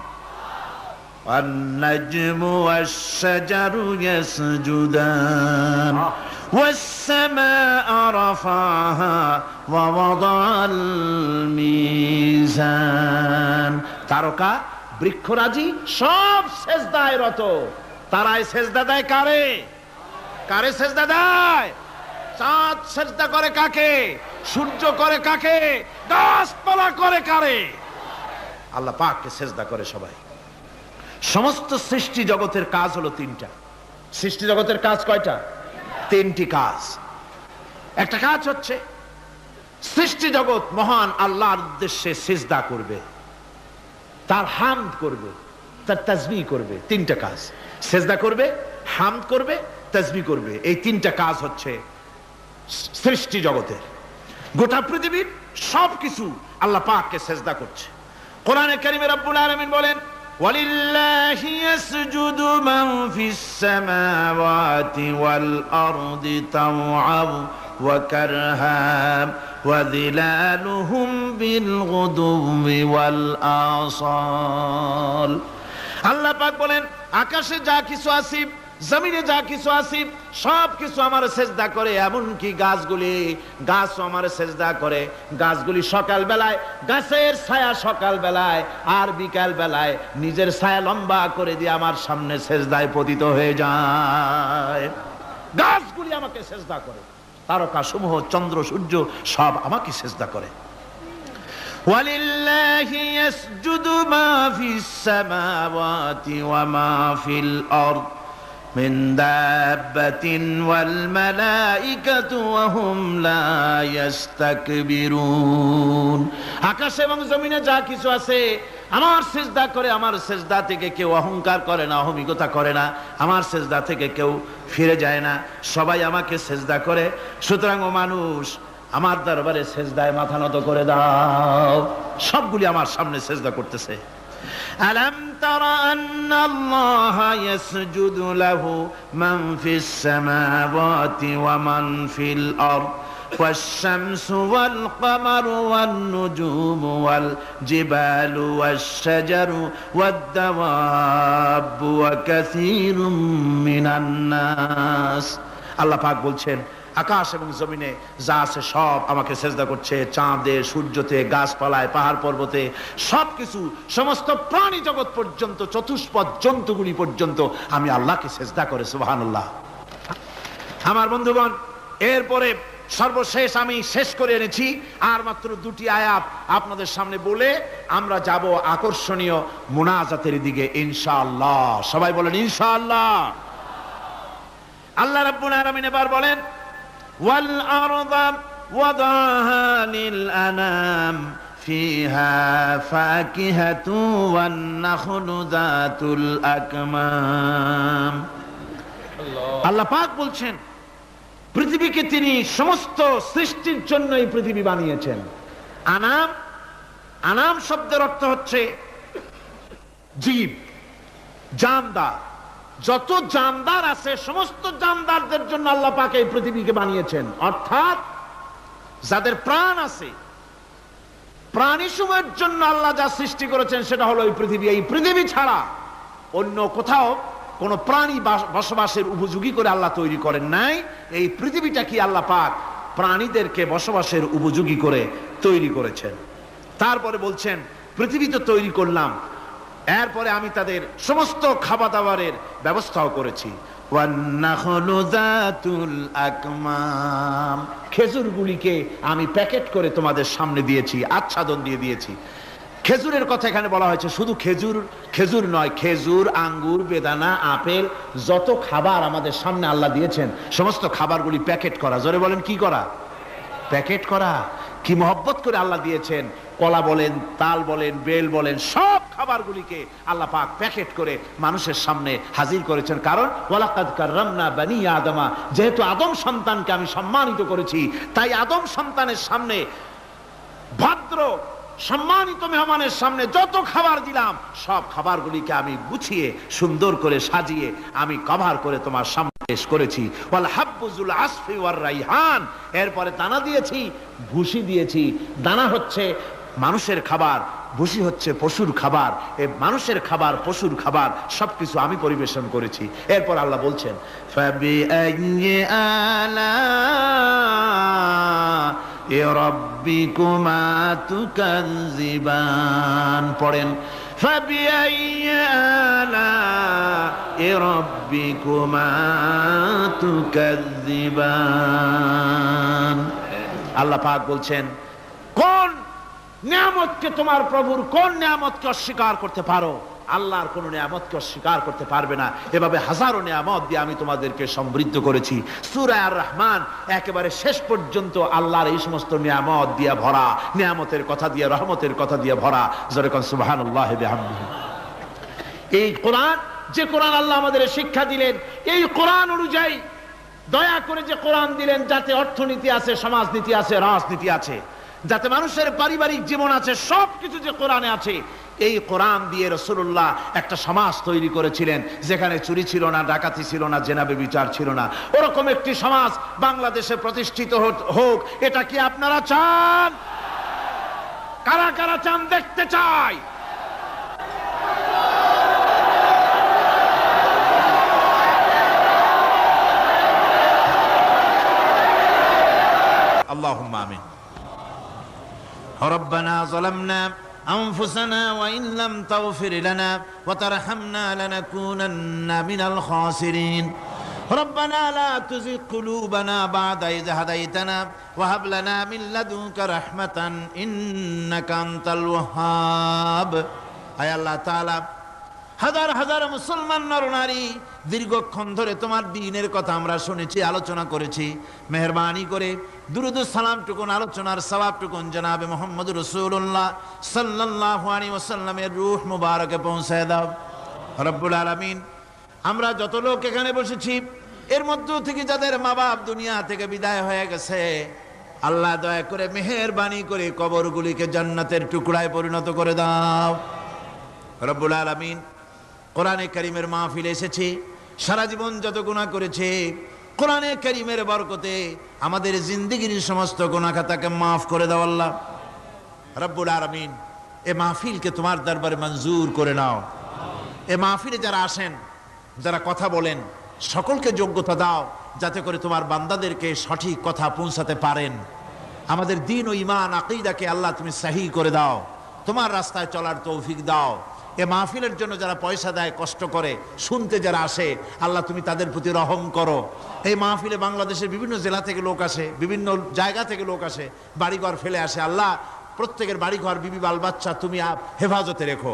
والنجم والشجر يسجدان والسماء رفعها ووضع الميزان। তারকা বৃক্ষরাজি সব সেজদায় রত। তারাই সেজদা দেয় কারে? কারে সেজদা দেয়? চাঁদ সেজদা করে কাকে? সূর্য করে কাকে? গাছপালা করে কারে? আল্লাহ পাককে সেজদা করে সবাই। সমস্ত সৃষ্টি জগতের কাজ হলো তিনটা। সৃষ্টি জগতের কাজ কয়টা? তিনটি কাজ। একটা কাজ হচ্ছে সৃষ্টি জগৎ মহান আল্লাহর উদ্দেশ্যে সিজদা করবে, তার হামদ করবে, তার তাসবিহ করবে। তিনটা কাজ, সিজদা করবে, হামদ করবে, তাসবিহ করবে। এই তিনটা কাজ হচ্ছে সৃষ্টি জগতের। গোটা পৃথিবীর সবকিছু আল্লাহ পাককে সিজদা করছে। কোরআনে কারীমে রব্বুল আলামিন বলেন, وَلِلَّهِ يَسْجُدُ مَنْ فِي السَّمَاوَاتِ وَالْأَرْضِ طَوْعًا وَكَرْهًا وَظِلَالُهُمْ بِالْغُدُوِّ وَالْآصَالِ। আল্লাহ পাক বলেন, আকাশে যা কিছু আছে, জমিনে যা কিছু আছে, সব কিছু আমার সেজদা করে। এমনকি গাছগুলি, গাছও আমার সেজদা করে। গাছগুলি সকাল বেলায় গাছের ছায়া সকাল বেলায়, আর বিকাল বেলায় নিজের ছায়া লম্বা করে দিয়ে আমার সামনে সেজদায় পতিত হয়ে যায়। গাছগুলি আমাকে সেজদা করে। তারকা সমূহ, চন্দ্র সূর্য সব আমাকে সেজদা করে। ওয়ালিল্লাহি ইয়াসজুদু মা ফিস সামাওয়াতি ওয়া মা ফিল আরদ মিন দাব্বাতিন ওয়াল মালাইকাতু ওয়া হুম লা ইস্তাকবিরুন। আকাশ এবং জমিনে যা কিছু আছে আমার সিজদা করে। আমার সিজদা থেকে কেউ অহংকার করে না, অহমিকতা করে না। আমার সিজদা থেকে কেউ ফিরে যায় না, সবাই আমাকে সিজদা করে। সুতরাং ও মানুষ, আমার দরবারে সিজদায় মাথা নত করে দাও। সবগুলি আমার সামনে সিজদা করতেছে। আলাম তারা আন্নাল্লাহা ইয়াসজুদু লাহু মান ফিস সামাওয়াতি ওয়া মান ফিল আরদ والشمس والقمر والنجوم والجبال والشجر والدواب وكثير من الناس। আল্লাহ পাক বলছেন, আকাশ এবং জমিনে যা আছে সব আমাকে সেজদা করছে। চাঁদে, সূর্যতে, গাছপালায়, পাহাড় পর্বতে সবকিছু, সমস্ত প্রাণী জগৎ পর্যন্ত, চতুষ্পদ জন্তুগুলি পর্যন্ত আমি আল্লাহকে সেজদা করে। সুবহানাল্লাহ। আমার বন্ধুগণ, এরপরে সর্বশেষ আমি শেষ করে এনেছি আর মাত্র দুটি আয়াত আপনাদের সামনে বলে আমরা যাব আকর্ষণীয় মুনাজাতের দিকে ইনশাআল্লাহ। সবাই বলেন ইনশাআল্লাহ। আল্লাহ রাব্বুল আলামিন এবার বলেন, ওয়াল আরদা ওয়াদাহা লিল আনাম ফিহা ফাকিহাতু ওয়ান নাখলু যাতুল আকমাম। আল্লাহ পাক বলছেন, পৃথিবীকে তিনি সমস্ত সৃষ্টির জন্য এই পৃথিবী বানিয়েছেন। আনাম, আনাম শব্দের অর্থ হচ্ছে জীব, জানদার। যত জানদার আছে সমস্ত জানদারদের জন্য আল্লাহ পাক এই পৃথিবীকে বানিয়েছেন। অর্থাৎ যাদের প্রাণ আছে, প্রাণী সমূহের জন্য আল্লাহ যা সৃষ্টি করেছেন সেটা হলো এই পৃথিবী। এই পৃথিবী ছাড়া অন্য কোথাও কোন প্রাণী বসবাসের উপযোগী করে আল্লাহ তৈরি করেন নাই। এই পৃথিবীটা কি আল্লাহ পাক প্রাণীদেরকে বসবাসের উপযোগী করে তৈরি করেছেন। তারপরে বলছেন পৃথিবী তো তৈরি করলাম, এরপরে আমি তাদের সমস্ত খাবার দাবারের ব্যবস্থাও করেছি। খেজুরগুলিকে আমি প্যাকেট করে তোমাদের সামনে দিয়েছি, আচ্ছাদন দিয়ে দিয়েছি। খেজুরের কথা এখানে বলা হয়েছে, শুধু খেজুর নয়, খেজুর, আঙ্গুর, বেদানা, আপেল, যত খাবার আমাদের সামনে আল্লাহ দিয়েছেন সমস্ত খাবারগুলি প্যাকেট করা। জোরে বলেন, কি করা? প্যাকেট করা। কি মহব্বত করে আল্লাহ দিয়েছেন। কলা বলেন, তাল বলেন, বেল বলেন, সব খাবারগুলিকে আল্লাহ পাক প্যাকেট করে মানুষের সামনে হাজির করেছেন। কারণ ওয়ালাকাদ কাররামনা বানি আদমা, যেহেতু আদম সন্তানকে আমি সম্মানিত করেছি, তাই আদম সন্তানের সামনে, ভদ্র সম্মানিত মেহমানের সামনে যত খাবার দিলাম সব খাবারগুলিকে আমি গুছিয়ে সুন্দর করে সাজিয়ে আমি কভার করে তোমার সামনে পেশ করেছি। ওয়াল হাব্বুজুল আসফি ওয়ার রাইহান, এরপরে দানা দিয়েছি, ভুসি দিয়েছি। দানা হচ্ছে মানুষের খাবার, ভুসি হচ্ছে পশুর খাবার। এই মানুষের খাবার, পশুর খাবার সবকিছু আমি পরিবেশন করেছি। এরপর আল্লাহ বলছেন ফাবিআইয়ি আলা'i রাব্বিকুমা তুকাযযিবান। পড়েন ফাবিআইয়ি আলা'i রাব্বিকুমা তুকাযযিবান। আল্লাহ পাক বলছেন কোন নিয়ামতকে, তোমার প্রভুর কোন নিয়ামতকে অস্বীকার করতে পারো? আল্লাহর কোন নিয়ামতকে অস্বীকার করতে পারবে না। এভাবে হাজারো নিয়ামত দিয়ে আমি তোমাদেরকে সমৃদ্ধ করেছি। সূরা আর রহমান একেবারে শেষ পর্যন্ত আল্লাহর এই সমস্ত নিয়ামত দিয়ে ভরা, নিয়ামতের কথা দিয়ে, রহমতের কথা দিয়ে ভরা। জোরে কোন সুবহানাল্লাহ বিহামদিহি। এই কোরআন, যে কোরআন আল্লাহ আমাদের শিক্ষা দিলেন, এই কোরআন অনুযায়ী দয়া করে যে কোরআন দিলেন, যাতে অর্থনীতি আছে, সমাজনীতি আছে, রাজনীতি আছে, যাতে মানুষের পারিবারিক জীবন আছে, সবকিছু যে কোরআনে আছে। এই কোরআন দিয়ে রাসূলুল্লাহ একটা সমাজ তৈরি করেছিলেন যেখানে চুরি ছিল না, ডাকাতি ছিল না, জেনা ব্যভিচার ছিল না। ওরকম একটি সমাজ বাংলাদেশে প্রতিষ্ঠিত হোক, এটা কি আপনারা চান? কারা কারা চান? দেখতে চাই। আল্লাহুম্মা আমিন। ربنا ظلمنا أنفسنا وإن لم تغفر لنا وترحمنا لنكونن من الخاسرين ربنا لا تزغ قلوبنا بعد إذ هديتنا وهب لنا من لدنك رحمة إنك أنت الوهاب। আয় আল্লাহ তাআলা, হাজার হাজার মুসলমান নরনারী দীর্ঘক্ষণ ধরে তোমার দ্বীনের কথা আমরা শুনেছি, আলোচনা করেছি। মেহেরবানি করে দুরূদ ও সালাম টুকুন, আলোচনার সওয়াব টুকুন জনাবে মুহাম্মদ রাসূলুল্লাহ সাল্লাল্লাহু আলাইহি ওয়াসাল্লামের রূহ মুবারকে পৌঁছায় দাও রব্বুল আলামিন। আমরা যত লোক এখানে বসেছি, এর মধ্য থেকে যাদের মা বাপ দুনিয়া থেকে বিদায় হয়ে গেছে, আল্লাহ দয়া করে মেহেরবানি করে কবরগুলিকে জান্নাতের টুকরায় পরিণত করে দাও রব্বুল আলামিন। কোরআনে কারীমের মাহফিলে এসেছি, সারা জীবন যত গুনাহ করেছে, কোরআনে কারীমের বরকতে আমাদের জিন্দেগির সমস্ত গুনাহ খাতাকে মাফ করে দাও আল্লাহ রব্বুল আলামিন। এই মাহফিলকে তোমার দরবারে মঞ্জুর করে নাও। এই মাহফিলে যারা আসেন, যারা কথা বলেন, সকলকে যোগ্যতা দাও যাতে করে তোমার বান্দাদেরকে সঠিক কথা পৌঁছাতে পারেন। আমাদের দ্বীন ও ঈমান আকীদাকে আল্লাহ তুমি সহি করে দাও, তোমার রাস্তায় চলার তৌফিক দাও। এ মাহফিলের জন্য যারা পয়সা দেয়, কষ্ট করে, শুনতে যারা আসে, আল্লাহ তুমি তাদের প্রতি রহম করো। এই মাহফিলে বাংলাদেশের বিভিন্ন জেলা থেকে লোক আসে, বিভিন্ন জায়গা থেকে লোক আসে, বাড়িঘর ফেলে আসে। আল্লাহ প্রত্যেকের বাড়িঘর, বিবি বাল বাচ্চা তুমি হেফাজতে রেখো,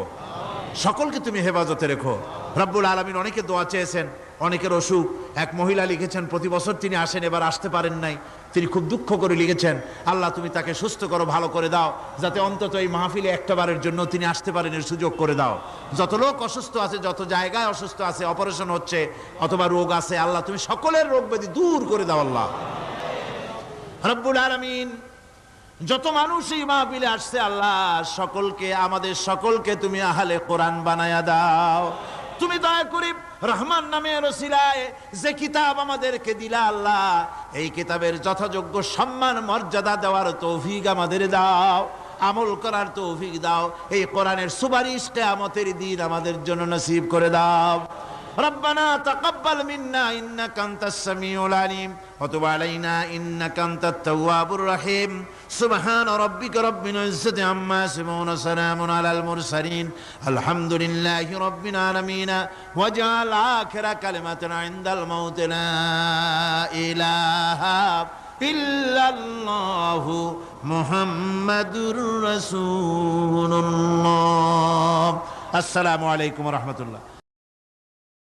সকলকে তুমি হেফাজতে রেখো রব্বুল আলামিন। অনেকে দোয়া চেয়েছেন, অনেকের অসুখ। এক মহিলা লিখেছেন প্রতি বছর তিনি আসেন, এবার আসতে পারেন নাই, তিনি খুব দুঃখ করে লিখেছেন, আল্লাহ তুমি তাকে সুস্থ করো, ভালো করে দাও, যাতে অন্তত এই মাহফিলে একটাবারের জন্য তিনি আসতে পারেন, এর সুযোগ করে দাও। যত লোক অসুস্থ আছে, যত জায়গায় অসুস্থ আছে, অপারেশন হচ্ছে অথবা রোগ আছে, আল্লাহ তুমি সকলের রোগ ব্যাধি দূর করে দাও আল্লাহ রব্বুল আলামিন। যত মানুষ এই মাহফিলে আসছে আল্লাহ সকলকে, আমাদের সকলকে তুমি আহলে কোরআন বানায়া দাও। তুমি দয়া করে রহমান নামের ওসিলায় যে কিতাব আমাদেরকে দিলা আল্লাহ, এই কিতাবের যথাযোগ্য সম্মান মর্যাদা দেওয়ার তৌফিক আমাদের দাও, আমল করার তৌফিক দাও। এই কোরআনের সুপারিশ কিয়ামতের দিন আমাদের জন্য নসিব করে দাও ربنا تقبل منا إنك أنت السميع العليم وتب علينا إنك أنت التواب الرحيم سبحان ربك رب العزة عما يصفون سلام على المرسلين الحمد لله رب العالمين واجعل آخر كلمة عند الموت لا إله إلا الله محمد رسول الله السلام عليكم ورحمة الله